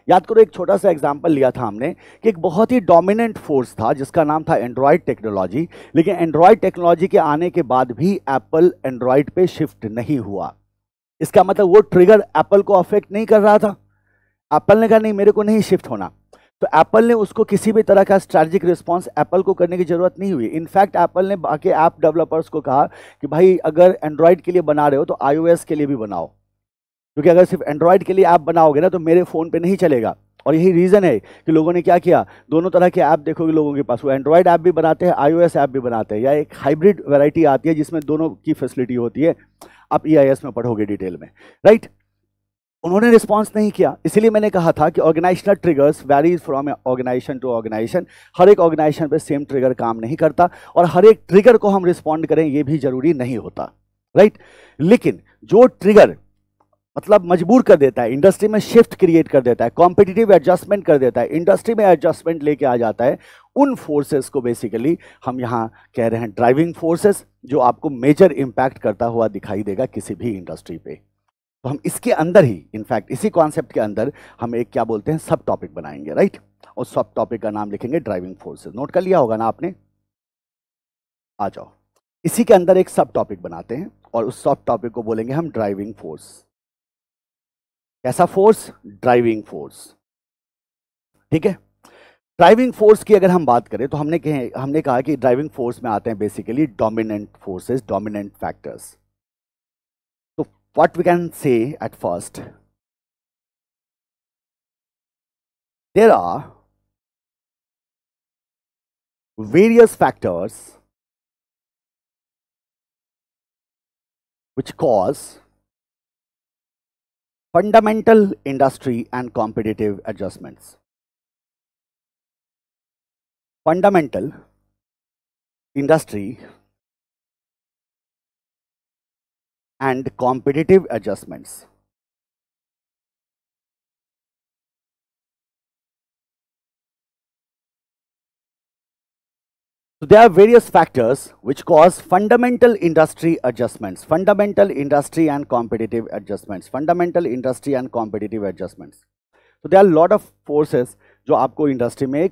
याद करो, एक छोटा सा एग्जांपल लिया था हमने कि एक बहुत ही डोमिनेंट फोर्स था जिसका नाम था एंड्रॉयड टेक्नोलॉजी, लेकिन एंड्रॉयड टेक्नोलॉजी के आने के बाद भी एप्पल एंड्रॉयड पे शिफ्ट नहीं हुआ। इसका मतलब वो ट्रिगर एप्पल को अफेक्ट नहीं कर रहा था। एप्पल ने कहा नहीं, मेरे को नहीं शिफ्ट होना, तो एप्पल ने उसको किसी भी तरह का स्ट्रैटेजिक रिस्पांस एप्पल को करने की जरूरत नहीं हुई। इनफैक्ट एप्पल ने बाकी ऐप डेवलपर्स को कहा कि भाई अगर एंड्रॉयड के लिए बना रहे हो तो iOS के लिए भी बनाओ, क्योंकि अगर सिर्फ एंड्रॉयड के लिए ऐप बनाओगे ना तो मेरे फ़ोन पे नहीं चलेगा। और यही रीज़न है कि लोगों ने क्या किया, दोनों तरह के ऐप देखोगे लोगों के पास, वो एंड्रॉयड ऐप भी बनाते हैं, iOS ऐप भी बनाते हैं, या एक हाइब्रिड वैरायटी आती है जिसमें दोनों की फैसिलिटी होती है। आप EIS में पढ़ोगे डिटेल में, राइट। उन्होंने रिस्पांस नहीं किया, इसीलिए मैंने कहा था कि organisational triggers varies from organisation to organisation. हर एक ऑर्गेनाइजेशन पे सेम ट्रिगर काम नहीं करता, और हर एक ट्रिगर को हम रिस्पॉन्ड करें ये भी जरूरी नहीं होता, राइट। लेकिन जो ट्रिगर मतलब मजबूर कर देता है, इंडस्ट्री में शिफ्ट क्रिएट कर देता है, कॉम्पिटिटिव एडजस्टमेंट कर देता है, इंडस्ट्री में एडजस्टमेंट लेके आ जाता है, उन फोर्सेस को बेसिकली हम यहाँ कह रहे हैं ड्राइविंग फोर्सेस, जो आपको मेजर इंपैक्ट करता हुआ दिखाई देगा किसी भी इंडस्ट्री पे। तो हम इसके अंदर ही, इनफैक्ट इसी कॉन्सेप्ट के अंदर हम एक क्या बोलते हैं, सब टॉपिक बनाएंगे, राइट। और सब टॉपिक का नाम लिखेंगे ड्राइविंग फोर्सेस। नोट कर लिया होगा ना आपने? आ जाओ, इसी के अंदर एक सब टॉपिक बनाते हैं और उस सब टॉपिक को बोलेंगे हम ड्राइविंग फोर्स। कैसा फोर्स? ड्राइविंग फोर्स, ठीक है। ड्राइविंग फोर्स की अगर हम बात करें तो हमने कहा कि ड्राइविंग फोर्स में आते हैं basically dominant forces, dominant factors. तो what we can say at first, there are various factors which cause fundamental industry and competitive adjustments. Fundamental industry and competitive adjustments. So there are various factors which cause fundamental industry adjustments, fundamental industry and competitive adjustments, fundamental industry and competitive adjustments. So there are a lot of forces जो आपको industry में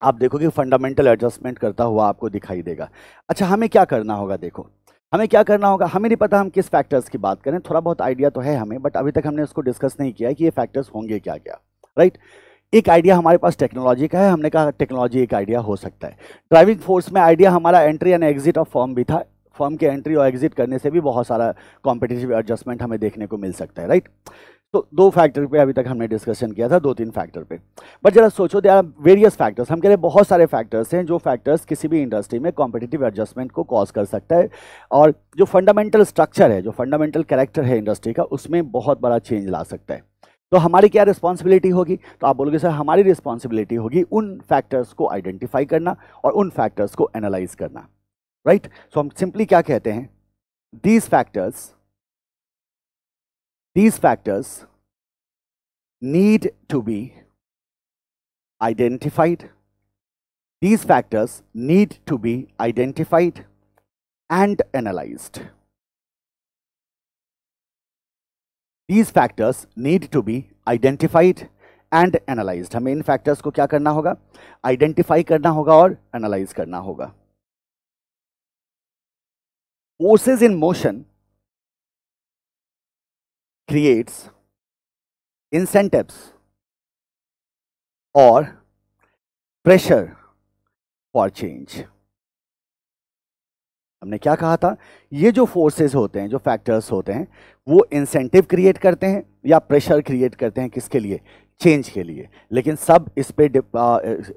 आप देखोगे fundamental adjustment करता हुआ आपको दिखाई देगा। अच्छा, हमें क्या करना होगा? देखो, हमें क्या करना होगा, हमें नहीं पता हम किस फैक्टर्स की बात करें, थोड़ा बहुत आइडिया तो है हमें, बट अभी तक हमने उसको डिस्कस नहीं किया है कि ये फैक्टर्स होंगे क्या क्या, राइट। एक आइडिया हमारे पास टेक्नोलॉजी का है, हमने कहा टेक्नोलॉजी एक आइडिया हो सकता है। ड्राइविंग फोर्स में आइडिया हमारा entry and exit of firm भी था, फर्म के एंट्री और एग्जिट करने से भी बहुत सारा कॉम्पिटिटिव एडजस्टमेंट हमें देखने को मिल सकता है, राइट। तो दो फैक्टर पे अभी तक हमने डिस्कशन किया था, 2-3 फैक्टर पे, बट जरा सोचो, दे आर वेरियस फैक्टर्स। हम कह रहे हैं बहुत सारे फैक्टर्स हैं जो फैक्टर्स किसी भी इंडस्ट्री में कॉम्पिटिटिव एडजस्टमेंट को कॉज कर सकता है, और जो फंडामेंटल स्ट्रक्चर है, जो फंडामेंटल कैरेक्टर है इंडस्ट्री का, उसमें बहुत बड़ा चेंज ला सकता है। तो हमारी क्या रिस्पॉन्सिबिलिटी होगी? तो आप बोलोगे सर हमारी रिस्पॉन्सिबिलिटी होगी उन फैक्टर्स को आइडेंटिफाई करना और उन फैक्टर्स को एनालाइज करना, राइट। सो हम सिंपली क्या कहते हैं, these factors need to be identified. These factors need to be identified and analyzed. These factors need to be identified and analyzed. हमें इन फैक्टर्स को क्या करना होगा? आइडेंटिफाई करना होगा और एनालाइज करना होगा। Forces in motion creates incentives or pressure for change. हमने क्या कहा था? ये जो फोर्सेस होते हैं, जो फैक्टर्स होते हैं, वो इंसेंटिव क्रिएट करते हैं या प्रेशर क्रिएट करते हैं, किसके लिए? चेंज के लिए। लेकिन सब इस पे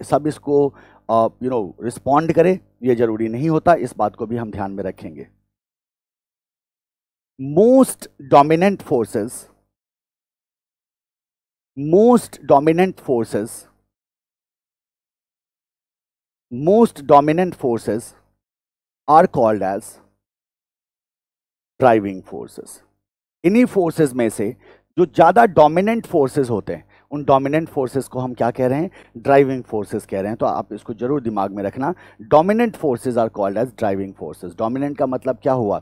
सब इसको रिस्पॉन्ड करे ये जरूरी नहीं होता, इस बात को भी हम ध्यान में रखेंगे। Most dominant forces are called as driving forces. इन्हीं फोर्सेस में से जो ज्यादा डोमिनेंट फोर्सेस होते हैं, उन डोमिनेंट फोर्सेस को हम क्या कह रहे हैं? ड्राइविंग फोर्सेस कह रहे हैं। तो आप इसको जरूर दिमाग में रखना, dominant forces are called as driving forces. Dominant का मतलब क्या हुआ?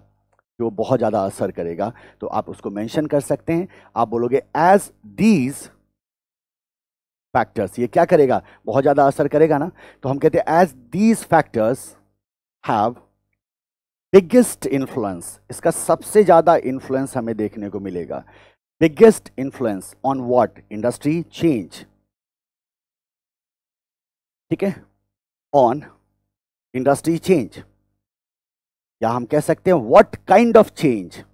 जो बहुत ज्यादा असर करेगा, तो आप उसको मेंशन कर सकते हैं। आप बोलोगे एज दीज फैक्टर्स, ये क्या करेगा? बहुत ज्यादा असर करेगा ना। तो हम कहते हैं as these factors have biggest influence, इसका सबसे ज्यादा इन्फ्लुएंस हमें देखने को मिलेगा। Biggest influence on what? Industry change, ठीक है, ऑन इंडस्ट्री चेंज, या हम कह सकते हैं what kind of change,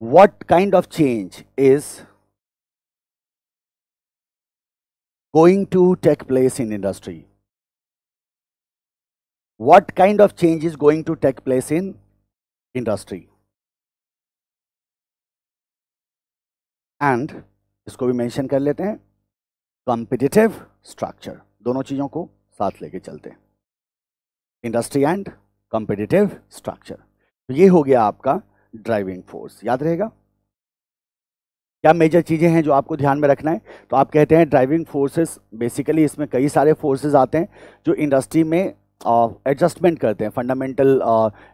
what kind of change is going to take place in industry. What kind of change is going to take place in industry? And इसको भी mention कर लेते हैं, competitive structure। दोनों चीजों को साथ लेके चलते हैं, इंडस्ट्री एंड competitive structure। तो ये हो गया आपका ड्राइविंग फोर्स। याद रहेगा क्या मेजर चीजें हैं जो आपको ध्यान में रखना है? तो आप कहते हैं ड्राइविंग फोर्सेस, बेसिकली इसमें कई सारे फोर्सेस आते हैं जो इंडस्ट्री में एडजस्टमेंट करते हैं, फंडामेंटल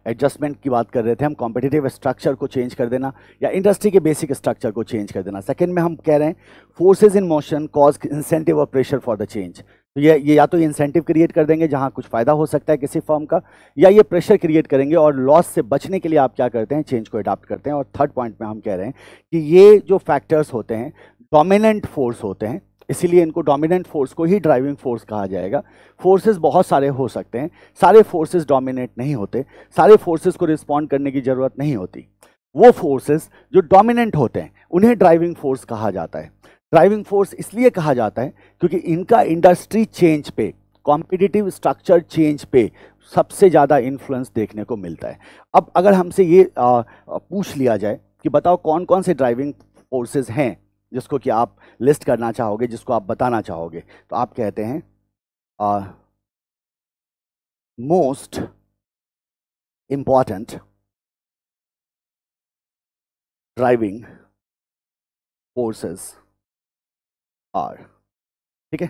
एडजस्टमेंट की बात कर रहे थे हम, कॉम्पिटिटिव स्ट्रक्चर को चेंज कर देना या इंडस्ट्री के बेसिक स्ट्रक्चर को चेंज कर देना। सेकंड में हम कह रहे हैं forces in motion cause incentive और प्रेशर फॉर द चेंज। तो ये या तो इंसेंटिव क्रिएट कर देंगे जहां कुछ फायदा हो सकता है किसी फर्म का, या ये प्रेशर क्रिएट करेंगे और लॉस से बचने के लिए आप क्या करते हैं, चेंज को अडॉप्ट करते हैं। और थर्ड पॉइंट में हम कह रहे हैं कि ये जो फैक्टर्स होते हैं डोमिनेंट फोर्स होते हैं, इसीलिए इनको डोमिनेंट फोर्स को ही ड्राइविंग फोर्स कहा जाएगा। फोर्सेस बहुत सारे हो सकते हैं, सारे फोर्सेस डोमिनेट नहीं होते, सारे फोर्सेस को रिस्पॉन्ड करने की जरूरत नहीं होती। वो फोर्सेस जो डोमिनेंट होते हैं उन्हें ड्राइविंग फोर्स कहा जाता है। ड्राइविंग फोर्स इसलिए कहा जाता है क्योंकि इनका इंडस्ट्री चेंज पे, कॉम्पिटिटिव स्ट्रक्चर चेंज पे सबसे ज़्यादा इन्फ्लुएंस देखने को मिलता है। अब अगर हमसे ये पूछ लिया जाए कि बताओ कौन कौन से ड्राइविंग फोर्सेस हैं जिसको कि आप लिस्ट करना चाहोगे, जिसको आप बताना चाहोगे, तो आप कहते हैं most important driving forces are. ठीक है,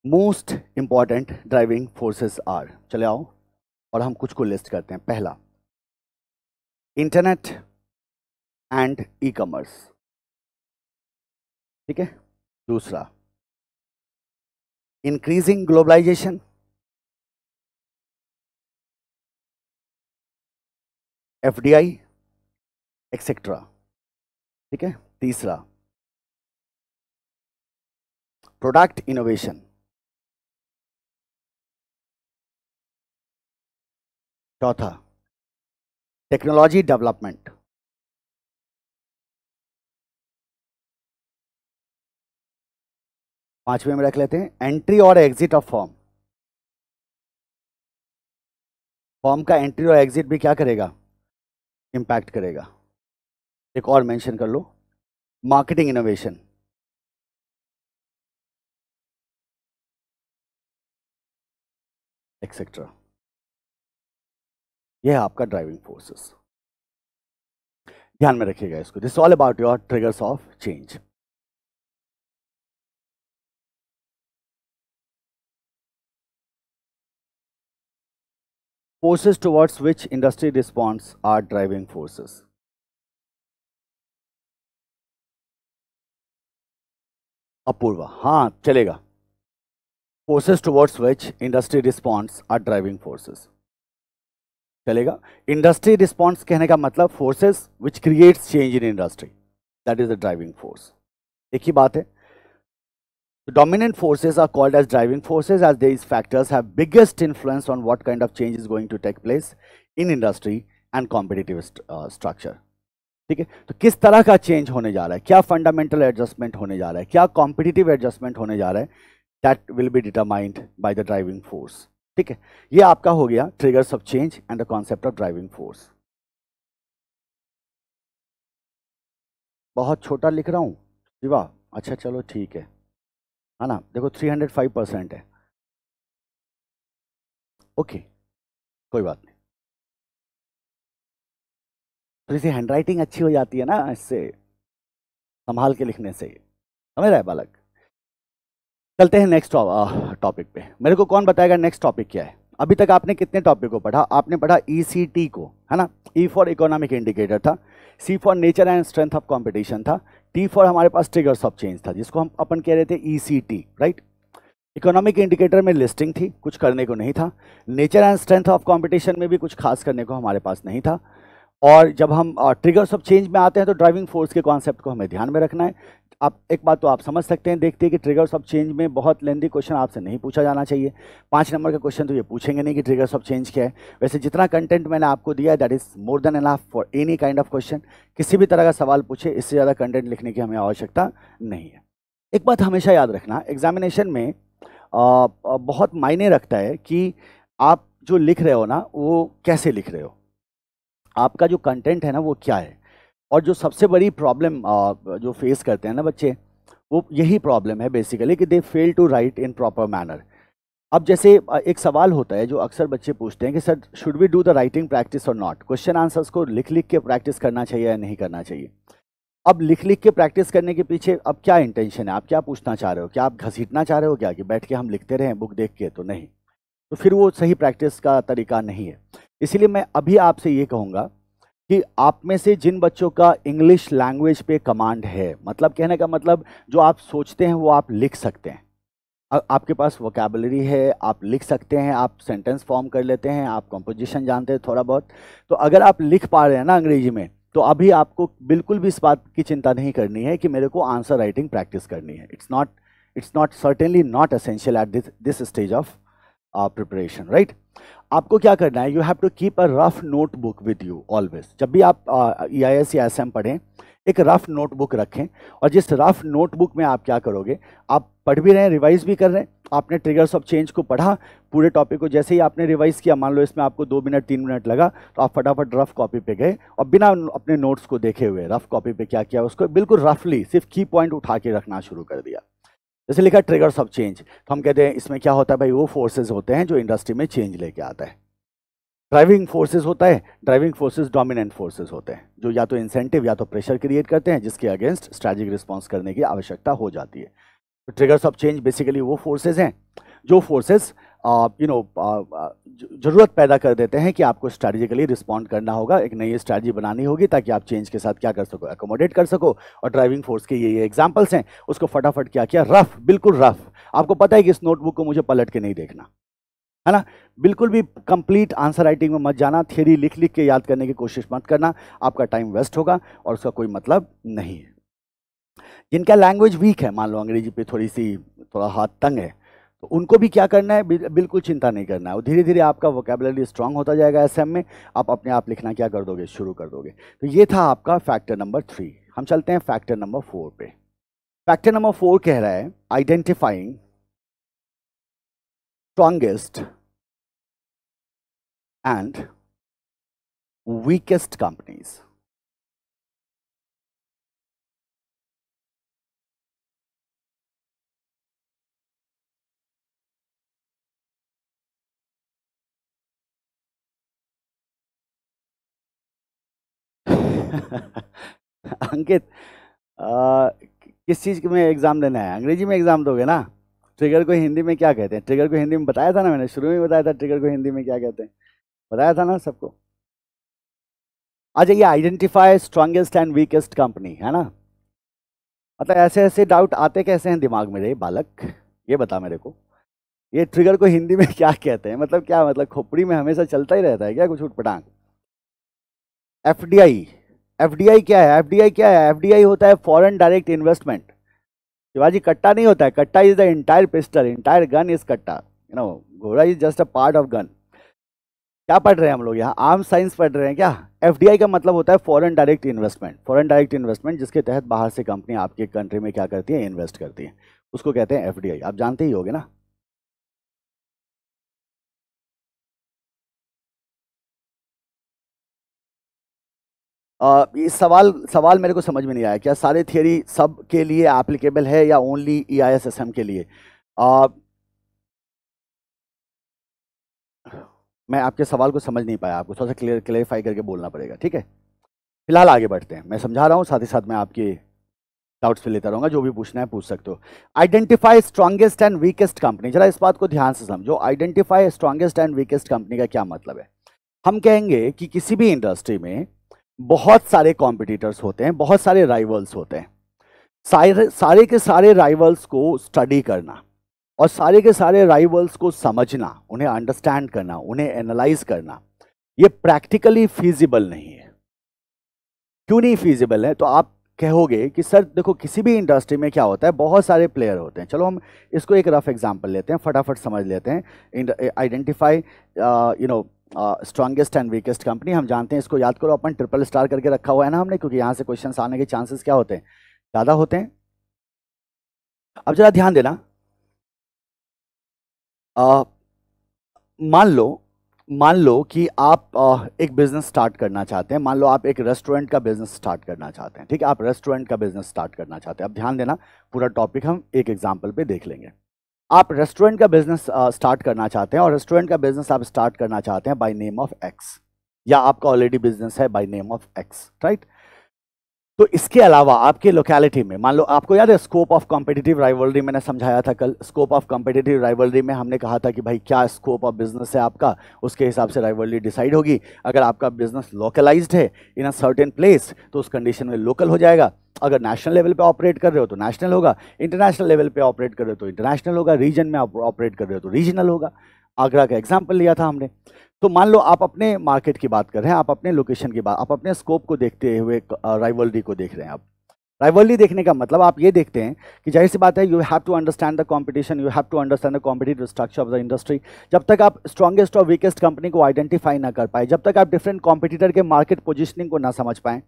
most important driving forces are. चले आओ और हम कुछ को लिस्ट करते हैं। पहला, इंटरनेट एंड ई कॉमर्स। ठीक है, दूसरा, इंक्रीजिंग ग्लोबलाइजेशन, एफडीआई एक्सेट्रा। ठीक है, तीसरा, प्रोडक्ट इनोवेशन, चौथा, टेक्नोलॉजी डेवलपमेंट, पांचवें में रख लेते हैं एंट्री और एग्जिट ऑफ फॉर्म। फॉर्म का एंट्री और एग्जिट भी क्या करेगा, इंपैक्ट करेगा। एक और मेंशन कर लो, मार्केटिंग इनोवेशन, एक्सेट्रा। यह है आपका ड्राइविंग फोर्सेस। ध्यान में रखिएगा इसको। This all about your triggers of change. Forces towards which industry responds are driving forces. Apoorva, हाँ चलेगा। Forces towards which industry responds are driving forces. चलेगा। Industry response कहने का मतलब forces which creates change in industry. That is the driving force. एक ही बात है। The dominant forces are called as driving forces as these factors have biggest influence on what kind of change is going to take place in industry and competitive structure. ठीक है, तो किस तरह का change होने जा रहा है, क्या फंडामेंटल एडजस्टमेंट होने जा रहा है, क्या कॉम्पिटिटिव एडजस्टमेंट होने जा रहा है, that will be determined by the driving force. ठीक है, ये आपका हो गया triggers of change and the concept of driving force. बहुत छोटा लिख रहा हूँ शिवा? अच्छा चलो ठीक है ना, देखो 305% है। ओके, कोई बात नहीं, थोड़ी सी हैंडराइटिंग अच्छी हो जाती है ना इससे, संभाल के लिखने से, समझ रहा है बालक। चलते हैं नेक्स्ट टॉपिक पे। मेरे को कौन बताएगा नेक्स्ट टॉपिक क्या है? अभी तक आपने कितने टॉपिक को पढ़ा? आपने पढ़ा ECT को, है ना। E फॉर इकोनॉमिक इंडिकेटर था, C for nature and strength of competition था, T फॉर हमारे पास ट्रिगर्स ऑफ चेंज था, जिसको हम अपन कह रहे थे ECT, राइट। इकोनॉमिक इंडिकेटर में लिस्टिंग थी, कुछ करने को नहीं था। Nature and strength of competition में भी कुछ खास करने को हमारे पास नहीं था। और जब हम ट्रिगर्स ऑफ चेंज में आते हैं तो ड्राइविंग फोर्स के कॉन्सेप्ट को हमें ध्यान में रखना है। आप एक बात तो आप समझ सकते हैं, देखते हैं कि ट्रिगर्स ऑफ चेंज में बहुत लेंदी क्वेश्चन आपसे नहीं पूछा जाना चाहिए। 5 नंबर का क्वेश्चन तो ये पूछेंगे नहीं कि ट्रिगर्स ऑफ चेंज क्या है। वैसे जितना कंटेंट मैंने आपको दिया है that is more than enough for any kind of question. किसी भी तरह का सवाल पूछे, इससे ज़्यादा कंटेंट लिखने की हमें आवश्यकता नहीं है। एक बात हमेशा याद रखना, एग्जामिनेशन में बहुत मायने रखता है कि आप जो लिख रहे हो ना वो कैसे लिख रहे हो, आपका जो कंटेंट है ना वो क्या है। और जो सबसे बड़ी प्रॉब्लम जो फेस करते हैं ना बच्चे, वो यही प्रॉब्लम है बेसिकली कि they fail to write in proper manner. अब जैसे एक सवाल होता है जो अक्सर बच्चे पूछते हैं कि sir should we do the writing practice और नॉट। क्वेश्चन आंसर्स को लिख लिख के प्रैक्टिस करना चाहिए या नहीं करना चाहिए। अब लिख लिख के प्रैक्टिस करने के पीछे अब क्या इंटेंशन है, आप क्या पूछना चाह रहे हो? क्या आप घसीटना चाह रहे हो क्या कि बैठ के हम लिखते रहें बुक देख के? तो नहीं, तो फिर वो सही प्रैक्टिस का तरीका नहीं है। इसीलिए मैं अभी आपसे ये कहूँगा कि आप में से जिन बच्चों का इंग्लिश लैंग्वेज पे कमांड है, मतलब कहने का मतलब जो आप सोचते हैं वो आप लिख सकते हैं, आपके पास वोकैबुलरी है, आप लिख सकते हैं, आप सेंटेंस फॉर्म कर लेते हैं, आप कंपोजिशन जानते हैं थोड़ा बहुत, तो अगर आप लिख पा रहे हैं ना अंग्रेजी में, तो अभी आपको बिल्कुल भी इस बात की चिंता नहीं करनी है कि मेरे को आंसर राइटिंग प्रैक्टिस करनी है। It's not certainly not essential at this stage of preparation, right. आपको क्या करना है, you have to keep a rough notebook with you always. जब भी आप EIS या SM पढ़ें, एक रफ नोटबुक रखें, और जिस रफ नोटबुक में आप क्या करोगे, आप पढ़ भी रहे हैं, रिवाइज भी कर रहे हैं, आपने ट्रिगर्स ऑफ चेंज को पढ़ा, पूरे टॉपिक को जैसे ही आपने रिवाइज किया, मान लो इसमें आपको 2 मिनट 3 मिनट लगा, तो आप फटाफट रफ कॉपी पे गए और बिना अपने नोट्स को देखे हुए रफ कॉपी पे क्या किया, उसको बिल्कुल रफली सिर्फ की पॉइंट उठा के रखना शुरू कर दिया। जैसे लिखा ट्रिगर्स ऑफ चेंज, तो हम कहते हैं इसमें क्या होता है भाई, वो फोर्सेज होते हैं जो इंडस्ट्री में चेंज लेके आता है। ड्राइविंग फोर्सेस होता है, ड्राइविंग फोर्सेस डोमिनेंट फोर्सेस होते हैं, जो या तो इंसेंटिव या तो प्रेशर क्रिएट करते हैं, जिसके अगेंस्ट स्ट्रैटेजिक रिस्पॉन्स करने की आवश्यकता हो जाती है। तो ट्रिगर्स ऑफ चेंज बेसिकली वो फोर्सेस हैं जो फोर्सेस जरूरत पैदा कर देते हैं कि आपको स्ट्रैटेजिकली रिस्पॉन्ड करना होगा, एक नई स्ट्रैटेजी बनानी होगी ताकि आप चेंज के साथ क्या कर सको, अकोमोडेट कर सको। और ड्राइविंग फोर्स के ये एग्जाम्पल्स हैं, उसको फटाफट क्या किया, रफ, बिल्कुल रफ। आपको पता है कि इस नोटबुक को मुझे पलट के नहीं देखना है ना, बिल्कुल भी कंप्लीट आंसर राइटिंग में मत जाना, थियरी लिख लिख के याद करने की कोशिश मत करना, आपका टाइम वेस्ट होगा और उसका कोई मतलब नहीं है। जिनका लैंग्वेज वीक है, मान लो अंग्रेजी पे थोड़ा हाथ तंग है, तो उनको भी क्या करना है, बिल्कुल चिंता नहीं करना है, और धीरे धीरे आपका वोकैबुलरी स्ट्रांग होता जाएगा SM में, आप अपने आप लिखना क्या कर दोगे, शुरू कर दोगे। तो ये था आपका फैक्टर नंबर 3। हम चलते हैं फैक्टर नंबर 4 पे। फैक्टर नंबर 4 कह रहा है identifying strongest and weakest companies. अंकित, किस चीज़ में एग्जाम देना है, अंग्रेजी में एग्जाम दोगे ना। ट्रिगर को हिंदी में क्या कहते हैं, ट्रिगर को हिंदी में बताया था ना, मैंने शुरू में बताया था ट्रिगर को हिंदी में क्या कहते हैं, बताया था ना सबको। आ जाइए, identify strongest and weakest company, है ना। मतलब ऐसे ऐसे डाउट आते कैसे हैं दिमाग में रे बालक, ये बता मेरे को। ये ट्रिगर को हिंदी में क्या कहते हैं, मतलब क्या, मतलब खोपड़ी में हमेशा चलता ही रहता है क्या कुछ उठपटांग। FDI, FDI क्या है, FDI क्या है, FDI होता है फॉरेन डायरेक्ट इन्वेस्टमेंट। शिवाजी, कट्टा नहीं होता है, कट्टा is the entire pistol, entire gun is कट्टा, घोड़ा is just a part of gun. क्या पढ़ रहे हैं हम लोग यहाँ, आर्म साइंस पढ़ रहे हैं क्या। FDI का मतलब होता है foreign direct investment, foreign direct investment जिसके तहत बाहर से कंपनी आपके कंट्री में क्या करती है, इन्वेस्ट करती है, उसको कहते हैं FDI। आप जानते ही होगे ना। ये सवाल मेरे को समझ में नहीं आया, क्या सारे थियरी सब के लिए एप्लीकेबल है या ओनली EIS SM के लिए। मैं आपके सवाल को समझ नहीं पाया, आपको थोड़ा सा क्लेरिफाई करके बोलना पड़ेगा, ठीक है। फिलहाल आगे बढ़ते हैं, मैं समझा रहा हूँ, साथ ही साथ मैं आपके डाउट्स पे लेता रहूंगा, जो भी पूछना है पूछ सकते हो। Identify strongest and weakest company, जरा इस बात को ध्यान से समझो। Identify strongest and weakest company का क्या मतलब है। हम कहेंगे कि किसी भी इंडस्ट्री में बहुत सारे कॉम्पिटिटर्स होते हैं, बहुत सारे राइवल्स होते हैं। सारे के सारे राइवल्स को स्टडी करना और सारे के सारे राइवल्स को समझना, उन्हें अंडरस्टैंड करना, उन्हें एनालाइज करना, ये प्रैक्टिकली फीजिबल नहीं है। क्यों नहीं फीजिबल है, तो आप कहोगे कि सर देखो किसी भी इंडस्ट्री में क्या होता है, बहुत सारे प्लेयर होते हैं। चलो हम इसको एक रफ एग्जांपल लेते हैं, फटाफट समझ लेते हैं। Identify strongest and weakest company, हम जानते हैं, इसको याद करो, अपन ट्रिपल स्टार करके रखा हुआ है ना हमने, क्योंकि यहाँ से क्वेश्चंस आने के चांसेस क्या होते हैं, ज़्यादा होते हैं। अब जरा ध्यान देना, मान लो कि आप एक बिजनेस स्टार्ट करना चाहते हैं, मान लो आप एक रेस्टोरेंट का बिजनेस स्टार्ट करना चाहते हैं, ठीक है, आप रेस्टोरेंट का बिजनेस स्टार्ट करना चाहते हैं। अब ध्यान देना, पूरा टॉपिक हम एक एग्जांपल पे देख लेंगे। आप रेस्टोरेंट का बिजनेस स्टार्ट करना चाहते हैं, और रेस्टोरेंट का बिजनेस आप स्टार्ट करना चाहते हैं बाय नेम ऑफ एक्स, या आपका ऑलरेडी बिजनेस है by name of x, right. तो इसके अलावा आपके लोकेलिटी में, मान लो आपको याद है स्कोप ऑफ कॉम्पिटिटिव राइवलरी मैंने समझाया था कल। स्कोप ऑफ कॉम्पिटिटिव राइवलरी में हमने कहा था कि भाई क्या स्कोप ऑफ बिजनेस है आपका, उसके हिसाब से राइवलरी डिसाइड होगी। अगर आपका बिजनेस लोकलाइज्ड है इन अ सर्टेन प्लेस तो उस कंडीशन में लोकल हो जाएगा। अगर नेशनल लेवल पे ऑपरेट कर रहे हो तो नेशनल होगा, इंटरनेशनल लेवल पे ऑपरेट कर रहे हो तो इंटरनेशनल होगा, रीजन में ऑपरेट कर रहे हो तो रीजनल होगा। आगरा का एग्जाम्पल लिया था हमने। तो मान लो आप अपने मार्केट की बात कर रहे हैं, आप अपने लोकेशन की बात, आप अपने स्कोप को देखते हुए राइवलरी को देख रहे हैं। आप राइवलरी देखने का मतलब आप ये देखते हैं कि जाहिर सी बात है, you have to understand the competition, you have to understand the competitive structure of the industry. जब तक आप स्ट्रॉन्गेस्ट और वीकेस्ट कंपनी को आइडेंटिफाई ना कर पाए, जब तक आप डिफरेंट कॉम्पिटिटर के मार्केट पोजिशनिंग को ना समझ पाएं,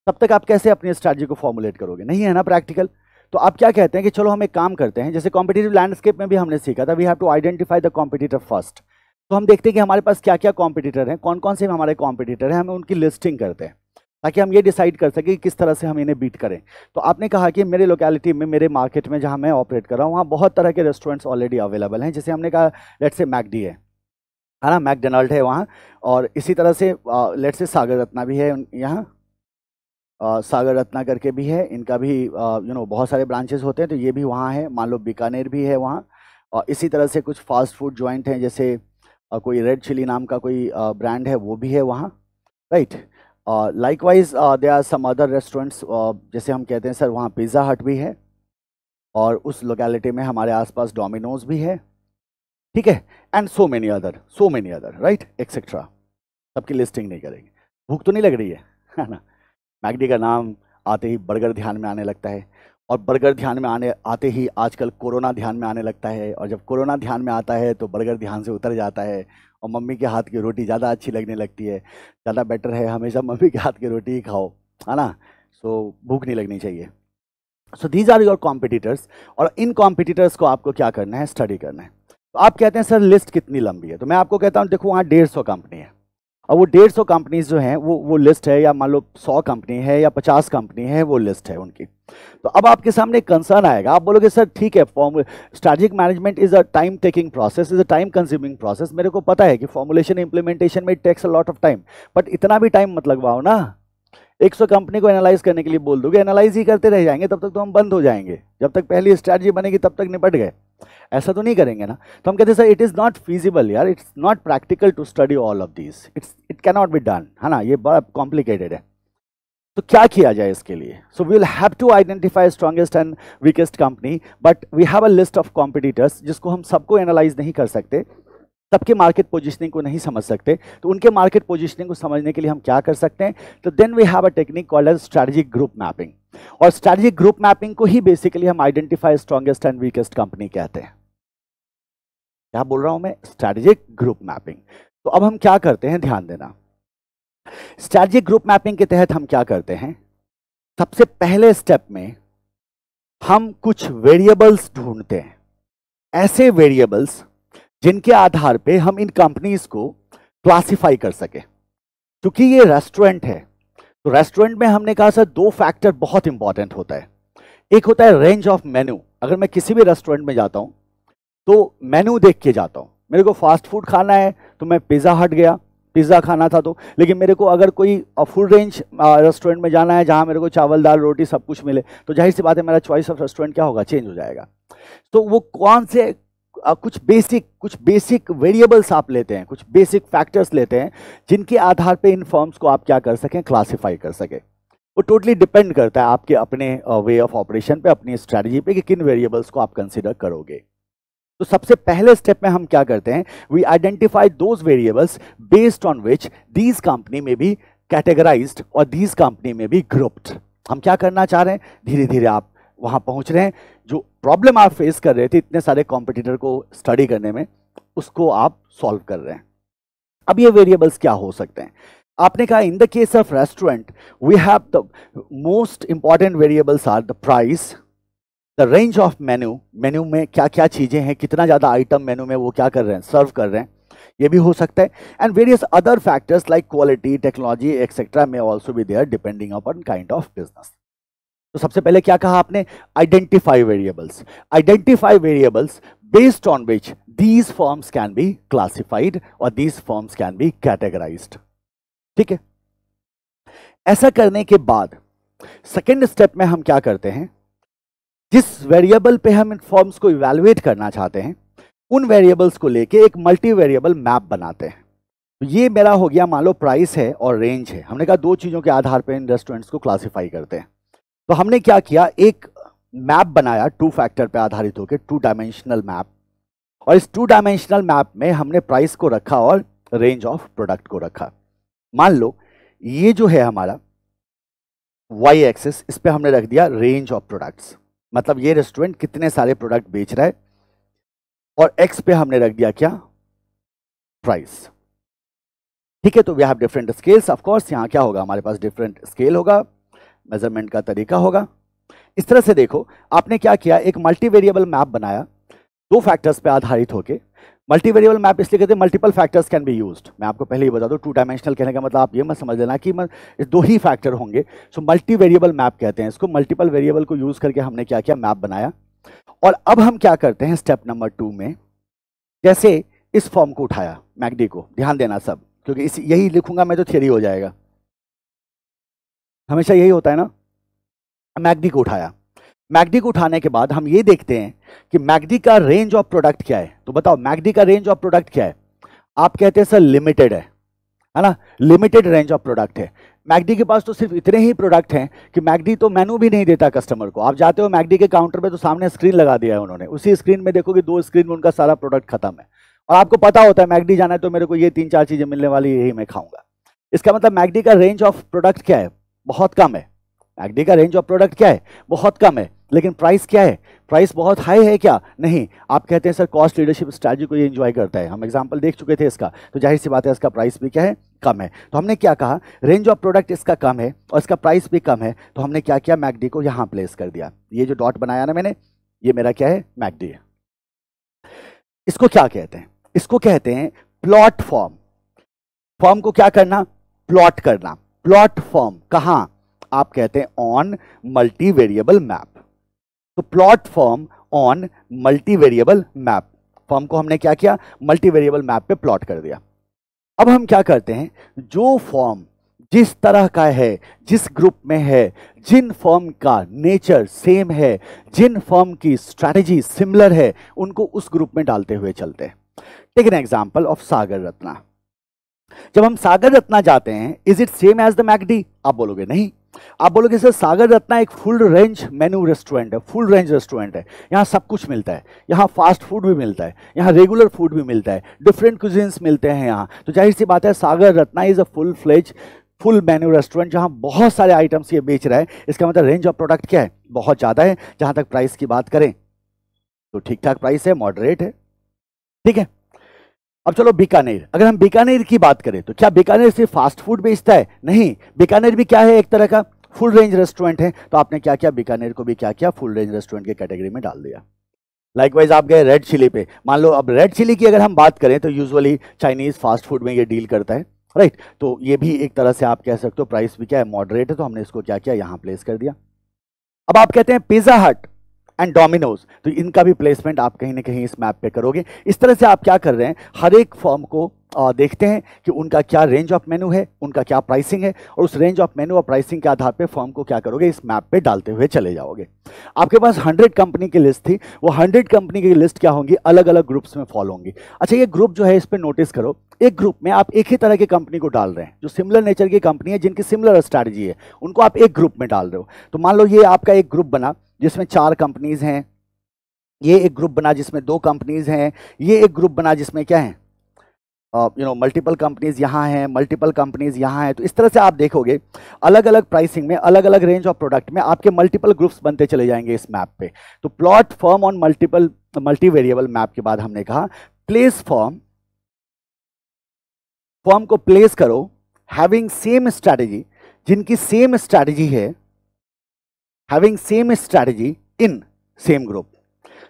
तब तक आप कैसे अपनी स्ट्रैटेजी को फॉर्मुलेट करोगे? नहीं है ना प्रैक्टिकल। तो आप क्या कहते हैं कि चलो हम एक काम करते हैं, जैसे कॉम्पिटिटिव लैंडस्केप में भी हमने सीखा था, we have to identify the competitor first. तो हम देखते हैं कि हमारे पास क्या क्या कॉम्पिटिटर हैं, कौन कौन से हमारे कॉम्पिटिटर हैं, हमें उनकी लिस्टिंग करते हैं ताकि हम ये डिसाइड कर सकें कि किस तरह से हम इन्हें बीट करें। तो आपने कहा कि मेरे लोकेलिटी में, मेरे मार्केट में जहां मैं ऑपरेट कर रहा हूं, वहां बहुत तरह के रेस्टोरेंट्स ऑलरेडी अवेलेबल हैं। जैसे हमने कहा लेट्स से मैकडी है ना, मैकडोनाल्ड है वहाँ, और इसी तरह से लेट्स से सागर रत्ना भी है यहाँ, सागर रत्ना करके भी है, इनका भी बहुत सारे ब्रांचेस होते हैं, तो ये भी वहाँ है। मान लो बीकानेर भी है वहाँ। और इसी तरह से कुछ फास्ट फूड जॉइंट हैं, जैसे कोई रेड चिली नाम का कोई ब्रांड है, वो भी है वहाँ, right. Likewise there are some other restaurants, जैसे हम कहते हैं सर वहाँ पिज़्ज़ा हट भी है, और उस लोकेलिटी में हमारे आसपास डोमिनोज भी है, ठीक है, and so many other, right, etcetera. सबकी लिस्टिंग नहीं करेंगे। भूख तो नहीं लग रही है ना? मैकडी का नाम आते ही बर्गर ध्यान में आने लगता है, और बर्गर ध्यान में आते ही आजकल कोरोना ध्यान में आने लगता है, और जब कोरोना ध्यान में आता है तो बर्गर ध्यान से उतर जाता है, और मम्मी के हाथ की रोटी ज़्यादा अच्छी लगने लगती है। ज़्यादा बेटर है हमेशा मम्मी के हाथ की रोटी ही खाओ, है ना? सो भूख नहीं लगनी चाहिए। So these are your competitors, और इन कॉम्पिटिटर्स को आपको क्या करना है? स्टडी करना है। तो आप कहते हैं सर लिस्ट कितनी लंबी है? तो मैं आपको कहता हूँ देखो वहाँ 150 कंपनी है, और वो 150 कंपनीज जो हैं वो लिस्ट है, या मान लो 100 कंपनी है या 50 कंपनी है, वो लिस्ट है उनकी। तो अब आपके सामने एक कंसर्न आएगा, आप बोलोगे सर ठीक है, strategic management is a time taking process, is a time consuming process. मेरे को पता है कि फॉर्मुलेशन इंप्लीमेंटेशन में it takes a lot of time, but इतना भी टाइम मत लगवाओ ना। 100 कंपनी को एनालाइज करने के लिए बोल दोगे, एनालाइज ही करते रह जाएंगे, तब तक तो हम बंद हो जाएंगे। जब तक पहली स्ट्रैटेजी बनेगी तब तक निपट गए। ऐसा तो नहीं करेंगे ना। तो हम कहते हैं sir it is not feasible यार, it's not practical to study all of these, it can not be done, है ना? ये बड़ा कॉम्प्लिकेटेड है। तो क्या किया जाए इसके लिए? So we will have to identify strongest and weakest company, but we have a list of competitors, जिसको हम सबको एनालाइज नहीं कर सकते, सबके मार्केट पोजीशनिंग को नहीं समझ सकते। तो उनके मार्केट पोजीशनिंग को समझने के लिए हम क्या कर सकते हैं? तो then we have a technique called as strategic group mapping, और स्ट्रैटेजिक ग्रुप मैपिंग को ही बेसिकली हम identify strongest and weakest company कहते हैं। क्या बोल रहा हूं मैं? Strategic group mapping. तो अब हम क्या करते हैं, ध्यान देना। स्ट्रैटेजिक ग्रुप मैपिंग के तहत हम क्या करते हैं? सबसे पहले स्टेप में हम कुछ वेरिएबल्स ढूंढते हैं, ऐसे वेरिएबल्स जिनके आधार पे हम इन कंपनीज को क्लासिफाई कर सके। क्योंकि ये रेस्टोरेंट है, तो रेस्टोरेंट में हमने कहा सर 2 फैक्टर बहुत इंपॉर्टेंट होता है। एक होता है रेंज ऑफ मेन्यू। अगर मैं किसी भी रेस्टोरेंट में जाता हूं तो मेन्यू देख के जाता हूं। मेरे को फास्ट फूड खाना है तो मैं पिज़्ज़ा हट गया, पिज़्ज़ा खाना था तो। लेकिन मेरे को अगर कोई फुल रेंज रेस्टोरेंट में जाना है जहां मेरे को चावल दाल रोटी सब कुछ मिले, तो जाहिर सी बात है मेरा चॉइस ऑफ रेस्टोरेंट क्या होगा? चेंज हो जाएगा। तो वो कौन से कुछ बेसिक वेरिएबल्स आप लेते हैं, कुछ बेसिक फैक्टर्स लेते हैं, जिनके आधार पे इन फर्म्स को आप क्या कर सकें? क्लासिफाई कर सकें। वो टोटली डिपेंड करता है आपके अपने वे ऑफ ऑपरेशन पे, अपनी स्ट्रैटेजी पे, कि किन वेरिएबल्स को आप कंसिडर करोगे। तो सबसे पहले स्टेप में हम क्या करते हैं? We identify those variables based on which these company may be categorized और these company may be grouped. हम क्या करना चाह रहे हैं? धीरे धीरे आप वहां पहुंच रहे हैं। जो प्रॉब्लम आप फेस कर रहे थे इतने सारे कॉम्पिटिटर को स्टडी करने में, उसको आप सॉल्व कर रहे हैं। अब ये वेरिएबल्स क्या हो सकते हैं? आपने कहा in the case of restaurant we have the most important variables are the price, the range of menu, menu में क्या क्या चीजें हैं, कितना ज्यादा आइटम मेन्यू में वो क्या कर रहे हैं? सर्व कर रहे हैं, ये भी हो सकता है। And various other factors like quality, technology etcetera may also be there depending upon kind of business. तो सबसे पहले क्या कहा आपने? Identify variables. Identify variables based on which these firms can be classified और these firms can be categorised. ठीक है। ऐसा करने के बाद सेकेंड स्टेप में हम क्या करते हैं, जिस वेरिएबल पे हम इन फॉर्म्स को इवैल्यूएट करना चाहते हैं उन वेरिएबल्स को लेके एक मल्टी वेरिएबल मैप बनाते हैं। तो ये मेरा हो गया, मान लो प्राइस है और रेंज है। हमने कहा दो चीजों के आधार पर इन रेस्टोरेंट्स को क्लासिफाई करते हैं। तो हमने क्या किया, एक मैप बनाया 2 फैक्टर पे आधारित होकर, 2 डायमेंशनल मैप। और इस 2 डायमेंशनल मैप में हमने प्राइस को रखा और रेंज ऑफ प्रोडक्ट को रखा। मान लो ये जो है हमारा वाई एक्सिस, इस पे हमने रख दिया रेंज ऑफ प्रोडक्ट्स, मतलब ये रेस्टोरेंट कितने सारे प्रोडक्ट बेच रहा है, और एक्स पे हमने रख दिया क्या, प्राइस। ठीक है, तो we have different scales. Of course यहां क्या होगा, हमारे पास डिफरेंट स्केल होगा, मेजरमेंट का तरीका होगा। इस तरह से देखो, आपने क्या किया, एक मल्टी वेरिएबल मैप बनाया 2 फैक्टर्स पे आधारित होके। मल्टी वेरिएबल मैप इसलिए कहते हैं multiple factors can be used. मैं आपको पहले ही बता दूं, 2 डायमेंशनल कहने का मतलब आप ये मत समझ लेना कि 2 ही फैक्टर होंगे। सो मल्टी वेरिएबल मैप कहते हैं इसको। मल्टीपल वेरिएबल को यूज करके हमने क्या किया, मैप बनाया। और अब हम क्या करते हैं स्टेप नंबर 2 में, जैसे इस फॉर्म को उठाया, मैकडी को, ध्यान देना सब, क्योंकि यही लिखूंगा मैं तो थियरी हो जाएगा, हमेशा यही होता है ना। मैकडी को उठाया, मैकडी को उठाने के बाद हम ये देखते हैं कि मैकडी का रेंज ऑफ प्रोडक्ट क्या है। तो बताओ मैकडी का रेंज ऑफ प्रोडक्ट क्या है। आप कहते हैं सर लिमिटेड है ना, लिमिटेड रेंज ऑफ प्रोडक्ट है। मैकडी के पास तो सिर्फ इतने ही प्रोडक्ट हैं कि मैकडी तो मेनू भी नहीं देता कस्टमर को। आप जाते हो मैकडी के काउंटर पे तो सामने स्क्रीन लगा दिया है उन्होंने, उसी स्क्रीन में देखोगे 2 स्क्रीन में उनका सारा प्रोडक्ट खत्म है। और आपको पता होता है मैकडी जाना है तो मेरे को ये 3-4 चीजें मिलने वाली, यही मैं खाऊंगा। इसका मतलब मैकडी का रेंज ऑफ प्रोडक्ट क्या है, बहुत कम है। मैकडी का रेंज ऑफ प्रोडक्ट क्या है, बहुत कम है। लेकिन प्राइस क्या है, प्राइस बहुत हाई है क्या, नहीं। आप कहते हैं सर कॉस्ट लीडरशिप स्ट्रैटेजी को ये एंजॉय करता है, हम एग्जांपल देख चुके थे इसका, तो जाहिर सी बात है इसका प्राइस भी क्या है, कम है। तो हमने क्या कहा, रेंज ऑफ प्रोडक्ट इसका कम है और इसका प्राइस भी कम है, तो हमने क्या किया, मैकडी को यहां प्लेस कर दिया। ये जो डॉट बनाया ना मैंने, ये मेरा क्या है, मैकडी है। इसको क्या कहते हैं, इसको कहते हैं प्लॉट फॉर्म। फॉर्म को क्या करना, प्लॉट करना। प्लॉट फॉर्म कहां, आप कहते हैं ऑन मल्टी वेरिएबल मैप। तो plot form on multi variable map, form को हमने क्या किया, मल्टी वेरिएबल मैप पे प्लॉट कर दिया। अब हम क्या करते हैं, जो फॉर्म जिस तरह का है, जिस ग्रुप में है, जिन फॉर्म का नेचर सेम है, जिन फॉर्म की स्ट्रैटेजी सिमिलर है, उनको उस ग्रुप में डालते हुए चलते हैं। Take an example of Sagar Ratna. जब हम सागर रत्ना जाते हैं, is it same as the McD, आप बोलोगे नहीं। आप बोलोगे सर सागर रत्ना एक फुल रेंज मेनू रेस्टोरेंट है, फुल रेंज रेस्टोरेंट है, यहाँ सब कुछ मिलता है, यहाँ फास्ट फूड भी मिलता है, यहाँ रेगुलर फूड भी मिलता है, डिफरेंट कुजिन्स मिलते हैं यहाँ। तो जाहिर सी बात है Sagar Ratna is a full fledged full menu restaurant जहाँ बहुत सारे आइटम्स ये बेच रहा है। इसका मतलब रेंज ऑफ प्रोडक्ट क्या है, बहुत ज़्यादा है। जहाँ तक प्राइस की बात करें तो ठीक ठाक प्राइस है, मॉडरेट है, ठीक है। अब चलो बीकानेर, अगर हम बीकानेर की बात करें तो क्या बीकानेर सिर्फ फास्ट फूड बेचता है, नहीं। बीकानेर भी क्या है, एक तरह का फुल रेंज रेस्टोरेंट है। तो आपने क्या किया, बीकानेर को भी क्या किया, फुल रेंज रेस्टोरेंट के कैटेगरी में डाल दिया। लाइकवाइज आप गए रेड चिली पे, मान लो अब रेड चिली की अगर हम बात करें तो यूजुअली चाइनीज फास्ट फूड में ये डील करता है, राइट। तो ये भी एक तरह से आप कह सकते हो प्राइस भी क्या है, मॉडरेट है। तो हमने इसको क्या किया, यहां प्लेस कर दिया। अब आप कहते हैं पिज्जा हट एंड डोमिनोज, तो इनका भी प्लेसमेंट आप कहीं ना कहीं इस मैप पे करोगे। इस तरह से आप क्या कर रहे हैं, हर एक फॉर्म को देखते हैं कि उनका क्या रेंज ऑफ मेनू है, उनका क्या प्राइसिंग है, और उस रेंज ऑफ मेनू और प्राइसिंग के आधार पे फॉर्म को क्या करोगे, इस मैप पे डालते हुए चले जाओगे। आपके पास 100 कंपनी की लिस्ट थी, वो 100 कंपनी की लिस्ट क्या होंगी, अलग अलग ग्रुप्स में फॉलो होंगी। अच्छा, ये ग्रुप जो है इस पर नोटिस करो, एक ग्रुप में आप एक ही तरह की कंपनी को डाल रहे हैं, जो सिमिलर नेचर की कंपनी है, जिनकी सिमिलर स्ट्रैटेजी है, उनको आप एक ग्रुप में डाल रहे हो। तो मान लो ये आपका एक ग्रुप बना जिसमें 4 कंपनीज हैं, ये एक ग्रुप बना जिसमें 2 कंपनीज हैं, ये एक ग्रुप बना जिसमें क्या है, मल्टीपल कंपनीज यहाँ हैं, मल्टीपल कंपनीज यहाँ हैं। तो इस तरह से आप देखोगे अलग अलग प्राइसिंग में, अलग अलग रेंज ऑफ प्रोडक्ट में आपके मल्टीपल ग्रुप्स बनते चले जाएंगे इस मैप पे। तो plot form on multi variable map के बाद हमने कहा प्लेस फॉर्म को प्लेस करो हैविंग सेम स्ट्रैटेजी, जिनकी सेम स्ट्रैटेजी है, having same strategy in same group.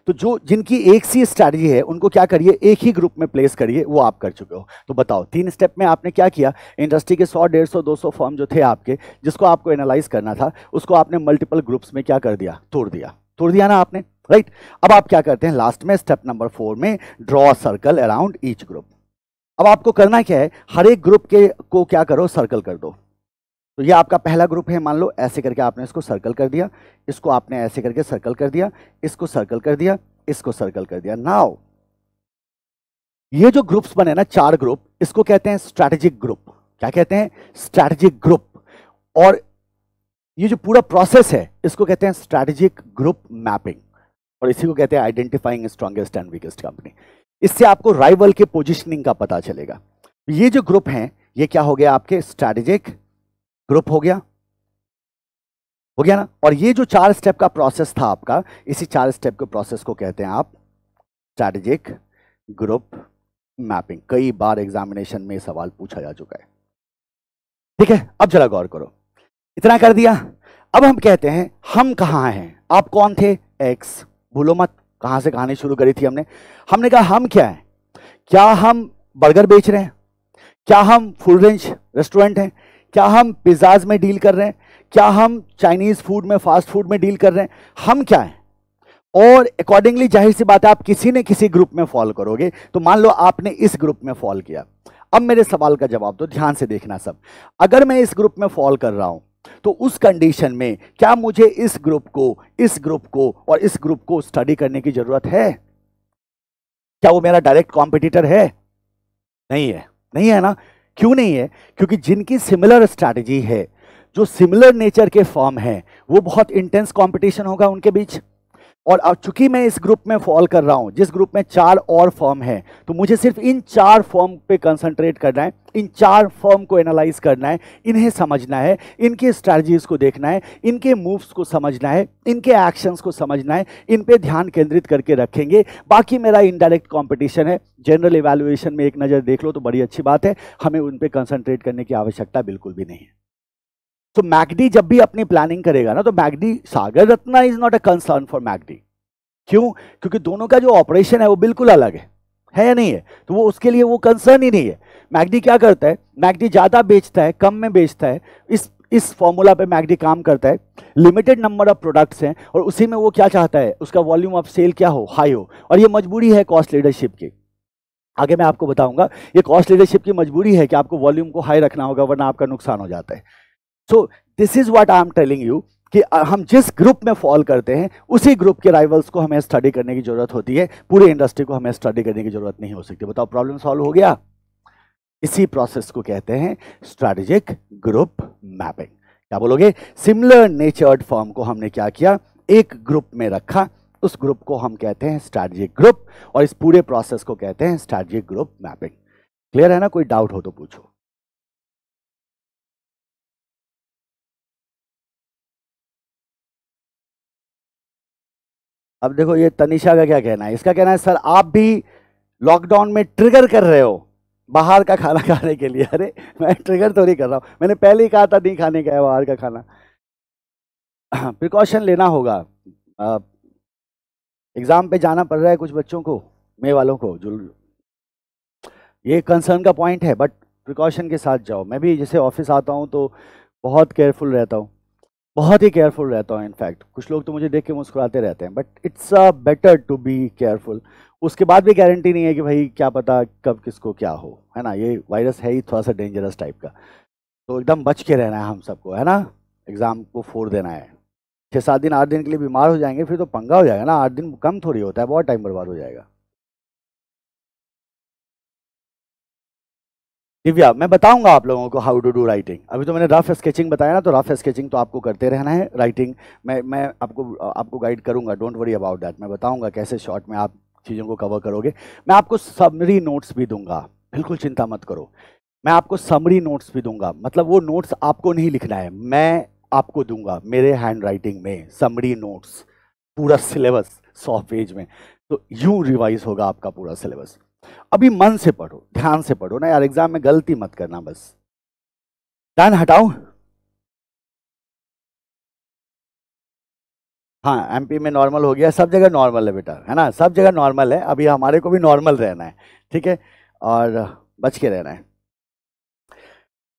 तो जो जिनकी एक सी स्ट्रैटेजी है उनको क्या करिए, एक ही ग्रुप में प्लेस करिए, वो आप कर चुके हो। तो बताओ 3 स्टेप में आपने क्या किया, इंडस्ट्री के 100, 150, 200 फॉर्म जो थे आपके, जिसको आपको एनालाइज करना था, उसको आपने मल्टीपल ग्रुप्स में क्या कर दिया, तोड़ दिया ना आपने, राइट। अब आप क्या करते हैं लास्ट में, स्टेप नंबर 4 में, draw circle around each group. अब आपको करना क्या है, हर एक ग्रुप को क्या करो, सर्कल कर दो। तो ये आपका पहला ग्रुप है, मान लो ऐसे करके आपने इसको सर्कल कर दिया, इसको आपने ऐसे करके सर्कल कर दिया, इसको सर्कल कर दिया, इसको सर्कल कर दिया। नाउ ये जो ग्रुप्स बने ना, 4 ग्रुप, इसको कहते हैं स्ट्रैटेजिक ग्रुप। क्या कहते हैं? Strategic group. और ये जो पूरा प्रोसेस है इसको कहते हैं स्ट्रैटेजिक ग्रुप मैपिंग, और इसी को कहते हैं identifying strongest and weakest company. इससे आपको राइवल के पोजीशनिंग का पता चलेगा। ये जो ग्रुप हैं ये क्या हो गया? आपके स्ट्रैटेजिक ग्रुप हो गया ना। और ये जो 4 स्टेप का प्रोसेस था आपका, इसी 4 स्टेप के प्रोसेस को कहते हैं आप स्ट्रैटेजिक ग्रुप मैपिंग। कई बार एग्जामिनेशन में सवाल पूछा जा चुका है। ठीक है, अब जरा गौर करो। इतना कर दिया, अब हम कहते हैं हम कहां हैं। आप कौन थे? एक्स। भूलो मत कहां से कहानी शुरू करी थी हमने कहा हम क्या है? क्या हम बर्गर बेच रहे हैं? क्या हम फुल रेंज रेस्टोरेंट हैं? क्या हम पिज्जाज में डील कर रहे हैं? क्या हम चाइनीज फूड में, फास्ट फूड में डील कर रहे हैं? हम क्या हैं? और अकॉर्डिंगली जाहिर सी बात है आप किसी न किसी ग्रुप में फॉल करोगे। तो मान लो आपने इस ग्रुप में फॉल किया। अब मेरे सवाल का जवाब दो, ध्यान से देखना सब। अगर मैं इस ग्रुप में फॉल कर रहा हूं तो उस कंडीशन में क्या मुझे इस ग्रुप को और इस ग्रुप को स्टडी करने की जरूरत है? क्या वो मेरा डायरेक्ट कॉम्पिटिटर है? नहीं है ना। क्यों नहीं है? क्योंकि जिनकी सिमिलर स्ट्रैटेजी है, जो सिमिलर नेचर के फर्म हैं, वो बहुत इंटेंस कंपटीशन होगा उनके बीच। और अब चूंकि मैं इस ग्रुप में फॉल कर रहा हूं, जिस ग्रुप में 4 और फर्म है, तो मुझे सिर्फ इन 4 फर्म पे कंसंट्रेट करना है, इन 4 फर्म को एनालाइज करना है, इन्हें समझना है, इनके स्ट्रैटेजीज को देखना है, इनके मूव्स को समझना है, इनके एक्शंस को समझना है, इन पे ध्यान केंद्रित करके रखेंगे। बाकी मेरा इनडायरेक्ट कंपटीशन है। जनरल इवैल्यूएशन में एक नज़र देख लो तो बड़ी अच्छी बात है, हमें उन पे कंसंट्रेट करने की आवश्यकता बिल्कुल भी नहीं है। तो मैकडी जब भी अपनी प्लानिंग करेगा ना, तो McD, Sagar Ratna is not a concern for McD. क्यों? क्योंकि दोनों का जो ऑपरेशन है वो बिल्कुल अलग है या नहीं है? तो वो उसके लिए वो कंसर्न ही नहीं है। मैकडी क्या करता है? मैकडी ज्यादा बेचता है, कम में बेचता है। इस फॉर्मूला पे मैकडी काम करता है। लिमिटेड नंबर ऑफ प्रोडक्ट्स हैं और उसी में वो क्या चाहता है? उसका वॉल्यूम ऑफ सेल क्या हो? हाई हो। और ये मजबूरी है कॉस्ट लीडरशिप की। आगे मैं आपको बताऊंगा, ये कॉस्ट लीडरशिप की मजबूरी है कि आपको वॉल्यूम को हाई रखना होगा, वरना आपका नुकसान हो जाता है। So this is what I am telling you कि हम जिस ग्रुप में फॉल करते हैं उसी ग्रुप के राइवल्स को हमें स्टडी करने की जरूरत होती है। पूरे इंडस्ट्री को हमें स्टडी करने की जरूरत नहीं हो सकती। बताओ, प्रॉब्लम सॉल्व हो गया? इसी प्रोसेस को कहते हैं स्ट्रैटेजिक ग्रुप मैपिंग। क्या बोलोगे? सिमिलर नेचर्ड फर्म को हमने क्या किया? एक ग्रुप में रखा। उस ग्रुप को हम कहते हैं स्ट्रैटेजिक ग्रुप, और इस पूरे प्रोसेस को कहते हैं स्ट्रैटेजिक ग्रुप मैपिंग। क्लियर है ना? कोई डाउट हो तो पूछो। अब देखो ये तनिषा का क्या कहना है। इसका कहना है सर आप भी लॉकडाउन में ट्रिगर कर रहे हो बाहर का खाना खाने के लिए। अरे मैं ट्रिगर तो नहीं कर रहा हूं, मैंने पहले ही कहा था नहीं खाने का है बाहर का खाना। प्रिकॉशन लेना होगा। एग्जाम पे जाना पड़ रहा है कुछ बच्चों को, मे वालों को, जो ये कंसर्न का पॉइंट है, बट प्रिकॉशन के साथ जाओ। मैं भी जैसे ऑफिस आता हूँ तो बहुत केयरफुल रहता हूँ, बहुत ही केयरफुल रहता हूँ। इनफैक्ट कुछ लोग तो मुझे देख के मुस्कुराते रहते हैं, but it's better to be careful. उसके बाद भी गारंटी नहीं है कि भाई क्या पता कब किसको क्या हो, है ना। ये वायरस है ही थोड़ा सा डेंजरस टाइप का, तो एकदम बच के रहना है हम सबको, है ना। एग्जाम को फोड़ देना है। 6-7 दिन 8 दिन के लिए बीमार हो जाएंगे फिर तो पंगा हो जाएगा ना। 8 दिन कम थोड़ी होता है, बहुत टाइम बर्बाद हो जाएगा। दिव्या, मैं बताऊंगा आप लोगों को हाउ टू डू राइटिंग। अभी तो मैंने रफ स्केचिंग बताया ना, तो रफ स्केचिंग तो आपको करते रहना है। राइटिंग मैं आपको गाइड करूंगा, डोंट वरी अबाउट दैट। मैं बताऊंगा कैसे शॉर्ट में आप चीज़ों को कवर करोगे। मैं आपको समरी नोट्स भी दूंगा, बिल्कुल चिंता मत करो। मैं आपको समरी नोट्स भी दूंगा, मतलब वो नोट्स आपको नहीं लिखना है, मैं आपको दूंगा मेरे हैंड राइटिंग में समरी नोट्स, पूरा सिलेबस 100 पेज में। तो यूं रिवाइज होगा आपका पूरा सिलेबस। अभी मन से पढ़ो, ध्यान से पढ़ो ना यार, एग्जाम में गलती मत करना बस। ध्यान हटाओ। हाँ, एमपी में नॉर्मल हो गया, सब जगह नॉर्मल है बेटा, है ना। सब जगह नॉर्मल है, अभी हमारे को भी नॉर्मल रहना है, ठीक है, और बच के रहना है।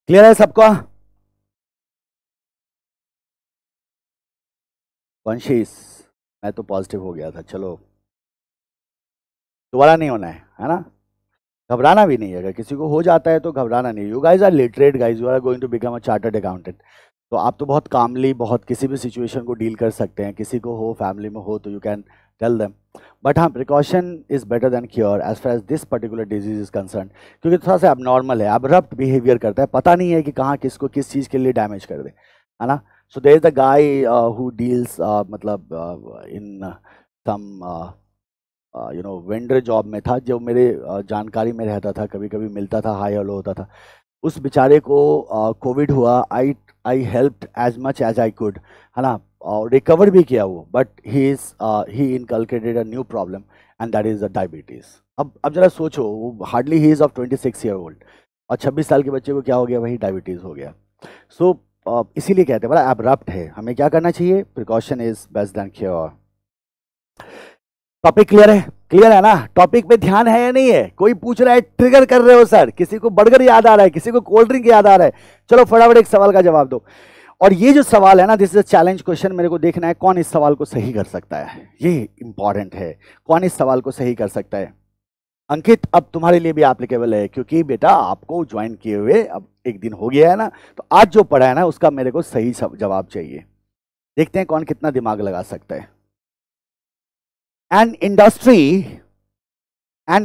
क्लियर है सबको? कॉन्शियस, मैं तो पॉजिटिव हो गया था, चलो दोबारा नहीं होना है ना। घबराना भी नहीं है, अगर किसी को हो जाता है तो घबराना नहीं। You guys are literate guys, you are going to become a chartered accountant, तो आप तो बहुत कामली बहुत किसी भी सिचुएशन को डील कर सकते हैं, किसी को हो फैमिली में हो तो you can tell them. But हाँ, precaution is better than cure as far as this particular disease is concern, क्योंकि थोड़ा सा एबनॉर्मल है, एब्रप्ट बिहेवियर करता है, पता नहीं है कि कहाँ किसको किस चीज़ के लिए डैमेज कर दे, है ना। So there is the guy who deals मतलब इन सम वेंडर जॉब में था, जो मेरे जानकारी में रहता था, कभी कभी मिलता था, हाई हेलो होता था। उस बेचारे को कोविड हुआ, I helped as much as I could, है ना, और रिकवर भी किया वो, but he inculcated a new problem and that is the diabetes. अब जरा सोचो, वो हार्डली ही इज़ ऑफ 26 ईयर ओल्ड, और 26 साल के बच्चे को क्या हो गया, वही डायबिटीज़ हो गया। सो इसीलिए कहते हैं बड़ा एब्रप्ट है, हमें क्या करना चाहिए, precaution is best than cure. Topic clear है? क्लियर है ना? टॉपिक पे ध्यान है या नहीं है? कोई पूछ रहा है, ट्रिगर कर रहे हो सर, किसी को बर्गर याद आ रहा है, किसी को कोल्ड ड्रिंक याद आ रहा है, चलो फटाफट एक सवाल का जवाब दो। और ये जो सवाल है ना, this is a challenge question, मेरे को देखना है कौन इस सवाल को सही कर सकता है, ये इंपॉर्टेंट है, कौन इस सवाल को सही कर सकता है। अंकित, अब तुम्हारे लिए भी एप्लीकेबल है, क्योंकि बेटा आपको ज्वाइन किए हुए अब एक दिन हो गया है ना, तो आज जो पढ़ा है ना उसका मेरे को सही जवाब चाहिए। देखते हैं कौन कितना दिमाग लगा सकता है। An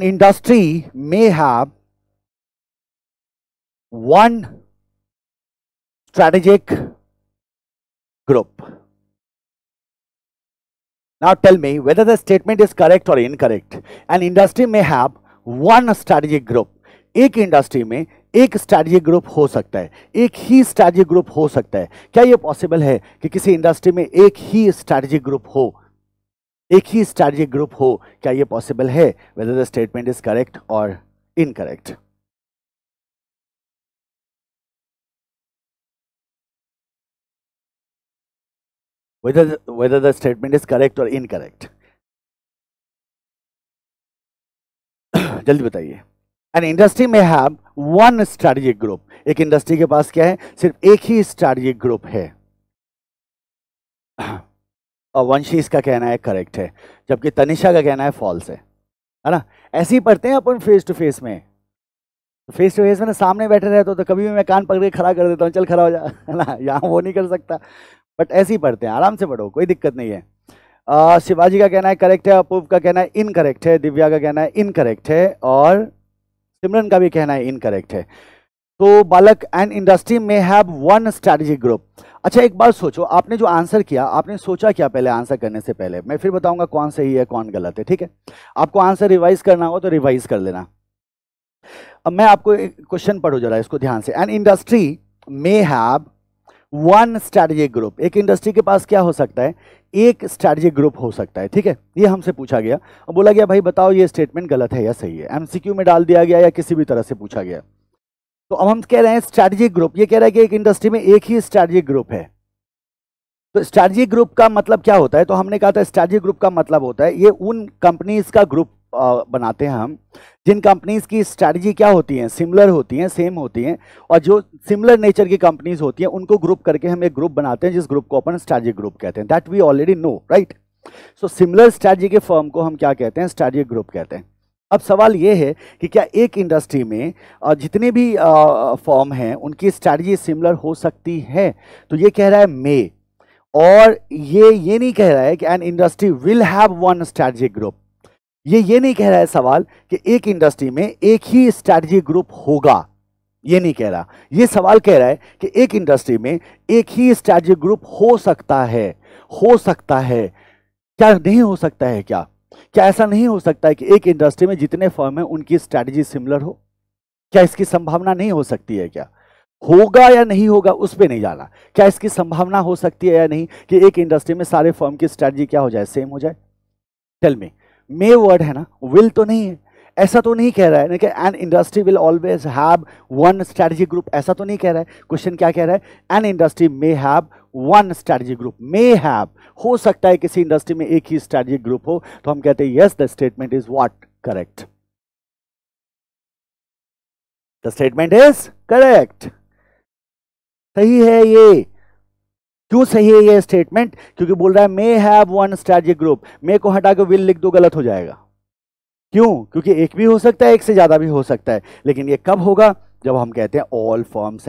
industry may have one strategic group. Now tell me whether the statement is correct or incorrect. An industry may have one strategic group. एक इंडस्ट्री में एक स्ट्रैटेजिक ग्रुप हो सकता है, एक ही स्ट्रैटेजिक ग्रुप हो सकता है। क्या यह पॉसिबल है कि किसी इंडस्ट्री में एक ही स्ट्रैटेजिक ग्रुप हो, एक ही स्ट्रैटेजिक ग्रुप हो? क्या ये पॉसिबल है? Whether the statement is correct और incorrect. whether the statement is correct or incorrect, जल्दी बताइए। एन इंडस्ट्री में हैव वन स्ट्रैटेजिक ग्रुप, एक इंडस्ट्री के पास क्या है, सिर्फ एक ही स्ट्रैटेजिक ग्रुप है। और वंशीस का कहना है करेक्ट है, जबकि तनिषा का कहना है फॉल्स है ना। ऐसे ही पढ़ते हैं अपन फेस टू फेस में, फेस टू फेस में सामने बैठे रहते तो कभी भी मैं कान पकड़ के खड़ा कर देता हूँ, चल खड़ा हो जा, है ना, यहाँ वो नहीं कर सकता, बट ऐसे ही पढ़ते हैं, आराम से पढ़ो, कोई दिक्कत नहीं है। शिवाजी का कहना है करेक्ट है, अपूर्व का कहना है इनकरेक्ट है, दिव्या का कहना है इनकरेक्ट है, और सिमरन का भी कहना है इनकरेक्ट है। तो बालक, एन इंडस्ट्री में हैव वन स्ट्रैटेजिक ग्रुप। अच्छा एक बार सोचो, आपने जो आंसर किया, आपने सोचा क्या पहले आंसर करने से पहले? मैं फिर बताऊंगा कौन सही है कौन गलत है, ठीक है। आपको आंसर रिवाइज करना हो तो रिवाइज कर लेना। अब मैं आपको एक क्वेश्चन पढ़ू जरा, इसको ध्यान से। एन इंडस्ट्री में हैव वन स्ट्रैटेजिक ग्रुप, एक इंडस्ट्री के पास क्या हो सकता है, एक स्ट्रैटेजिक ग्रुप हो सकता है, ठीक है। ये हमसे पूछा गया और बोला गया भाई बताओ ये स्टेटमेंट गलत है या सही है, एमसीक्यू में डाल दिया गया या किसी भी तरह से पूछा गया। तो अब हम कह रहे हैं स्ट्रैटेजिक ग्रुप, ये कह रहा है कि एक इंडस्ट्री में एक ही स्ट्रैटेजिक ग्रुप है। तो स्ट्रैटेजिक ग्रुप का मतलब क्या होता है? तो हमने कहा था स्ट्रैटेजिक ग्रुप का मतलब होता है ये उन कंपनीज का ग्रुप बनाते हैं हम, जिन कंपनीज की स्ट्रैटेजी क्या होती है, सिमिलर होती हैं, सेम होती हैं, और जो सिमिलर नेचर की कंपनीज होती हैं उनको ग्रुप करके हम एक ग्रुप बनाते हैं, जिस ग्रुप को अपन स्ट्रैटेजिक ग्रुप कहते हैं। That we already know, right. So similar strategy के फर्म को हम क्या कहते हैं, स्ट्रैटेजिक ग्रुप कहते हैं। अब सवाल ये है कि क्या एक इंडस्ट्री में जितने भी फर्म हैं उनकी स्ट्रैटेजी सिमिलर हो सकती है? तो ये कह रहा है मे, और ये नहीं कह रहा है कि an industry will have one strategic group. ये नहीं कह रहा है सवाल कि एक इंडस्ट्री में एक ही स्ट्रैटेजिक ग्रुप होगा, ये नहीं कह रहा। ये सवाल कह रहा है कि एक इंडस्ट्री में एक ही स्ट्रैटेजिक ग्रुप हो सकता है, हो सकता है। क्या नहीं हो सकता है? क्या ऐसा नहीं हो सकता है कि एक इंडस्ट्री में जितने फर्म हैं उनकी स्ट्रैटेजी सिमिलर हो? क्या इसकी संभावना नहीं हो सकती है? क्या होगा या नहीं होगा उस पर नहीं जाना, क्या इसकी संभावना हो सकती है या नहीं कि एक इंडस्ट्री में सारे फर्म की स्ट्रैटेजी क्या हो जाए, सेम हो जाए? Tell me. मे वर्ड है ना, विल तो नहीं है, ऐसा तो नहीं कह रहा है ना कि an industry will always have one strategic group, ऐसा तो नहीं कह रहा है। क्वेश्चन क्या कह रहा है? An industry may have one strategic group. May have, हो सकता है किसी इंडस्ट्री में एक ही स्ट्रैटेजिक ग्रुप हो, तो हम कहते हैं yes the statement is what, correct. The statement is correct, सही है ये। क्यों सही है ये स्टेटमेंट? क्योंकि बोल रहा है may have one strategic group, may को हटा के विल लिख दो, गलत हो जाएगा। क्यों? क्योंकि एक भी हो सकता है, एक से ज्यादा भी हो सकता है, लेकिन ये कब होगा? जब हम कहते हैं all firms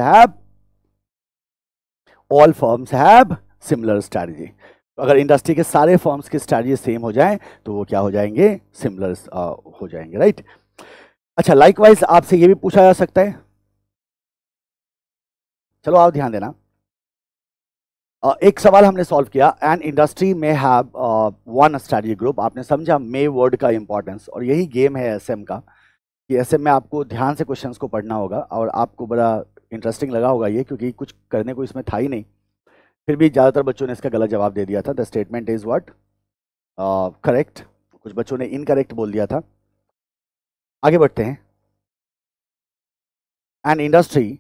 have similar strategy. अगर इंडस्ट्री के सारे फर्म्स की स्ट्रैटेजी सेम हो जाए तो वो क्या हो जाएंगे? सिमिलर हो जाएंगे, राइट? अच्छा, लाइकवाइज आपसे ये भी पूछा जा सकता है, चलो आप ध्यान देना। एक सवाल हमने सॉल्व किया, एन इंडस्ट्री में हैव वन स्ट्रैटेजी ग्रुप। आपने समझा मे वर्ड का इंपॉर्टेंस, और यही गेम है एसएम का, कि एसएम में आपको ध्यान से क्वेश्चंस को पढ़ना होगा, और आपको बड़ा इंटरेस्टिंग लगा होगा ये, क्योंकि कुछ करने को इसमें था ही नहीं, फिर भी ज़्यादातर बच्चों ने इसका गलत जवाब दे दिया था। The statement is what? Correct. कुछ बच्चों ने इनकरेक्ट बोल दिया था। आगे बढ़ते हैं। An industry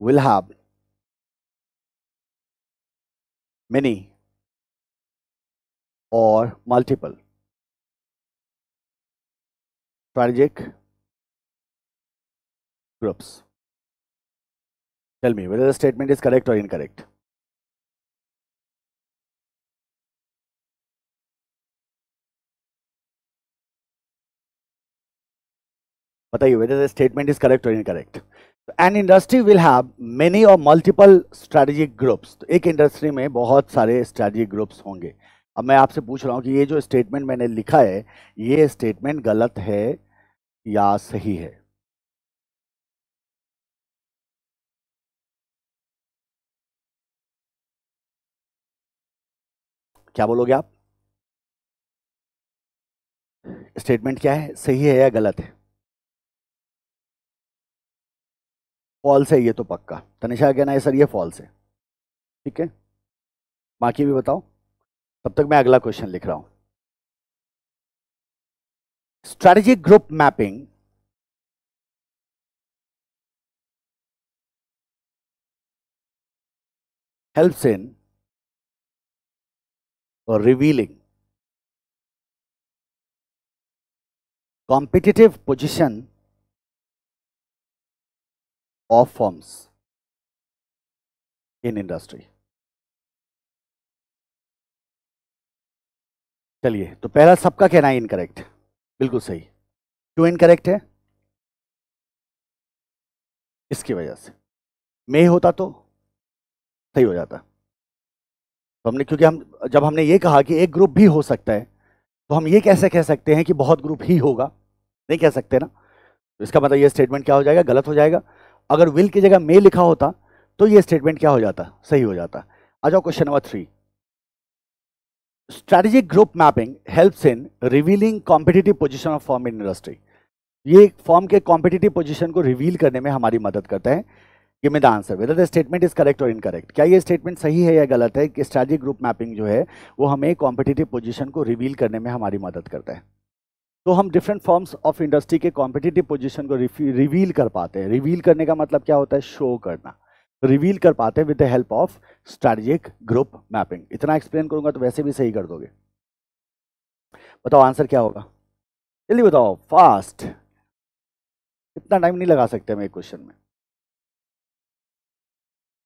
will have many or multiple strategic groups. Tell me whether the statement is correct or incorrect. बताइए whether the statement is correct or incorrect. An industry will have many or multiple strategic groups. तो एक industry में बहुत सारे strategic groups होंगे। अब मैं आपसे पूछ रहा हूं कि ये जो स्टेटमेंट मैंने लिखा है, ये स्टेटमेंट गलत है या सही है? क्या बोलोगे आप? स्टेटमेंट क्या है, सही है या गलत है? फॉल्स है ये तो पक्का। तनिषा का कहना है सर ये फॉल्स है। ठीक है, बाकी भी बताओ, तब तक मैं अगला क्वेश्चन लिख रहा हूं। Strategic group mapping helps in revealing competitive position of firms in industry. चलिए, तो पहला सबका कहना है इनकरेक्ट, बिल्कुल सही। क्यों इनकरेक्ट है? इसकी वजह से मे होता तो सही हो जाता। तो हमने, क्योंकि हम जब हमने ये कहा कि एक ग्रुप भी हो सकता है, तो हम ये कैसे कह सकते हैं कि बहुत ग्रुप ही होगा? नहीं कह सकते ना। तो इसका मतलब ये स्टेटमेंट क्या हो जाएगा? गलत हो जाएगा। अगर विल की जगह मे लिखा होता तो ये स्टेटमेंट क्या हो जाता? सही हो जाता। आ जाओ question number 3। Strategic group mapping helps in revealing competitive position of firm in industry. ये फर्म के कॉम्पिटिटिव पोजीशन को रिवील करने में हमारी मदद करता है। Give me the answer weather the statement is correct और इनकरेक्ट। क्या ये स्टेटमेंट सही है या गलत है कि स्ट्रैटेजिक ग्रुप मैपिंग जो है वो हमें कॉम्पिटिटिव पोजीशन को रिवील करने में हमारी मदद करता है? तो हम डिफरेंट फॉर्म्स ऑफ इंडस्ट्री के कॉम्पिटिटिव पोजीशन को रिवील कर पाते हैं। रिवील करने का मतलब क्या होता है? शो करना। रिवील कर पाते हैं with the help of strategic group mapping. इतना एक्सप्लेन करूंगा तो वैसे भी सही कर दोगे। बताओ आंसर क्या होगा? जल्दी बताओ, फास्ट। इतना टाइम नहीं लगा सकते हम एक क्वेश्चन में।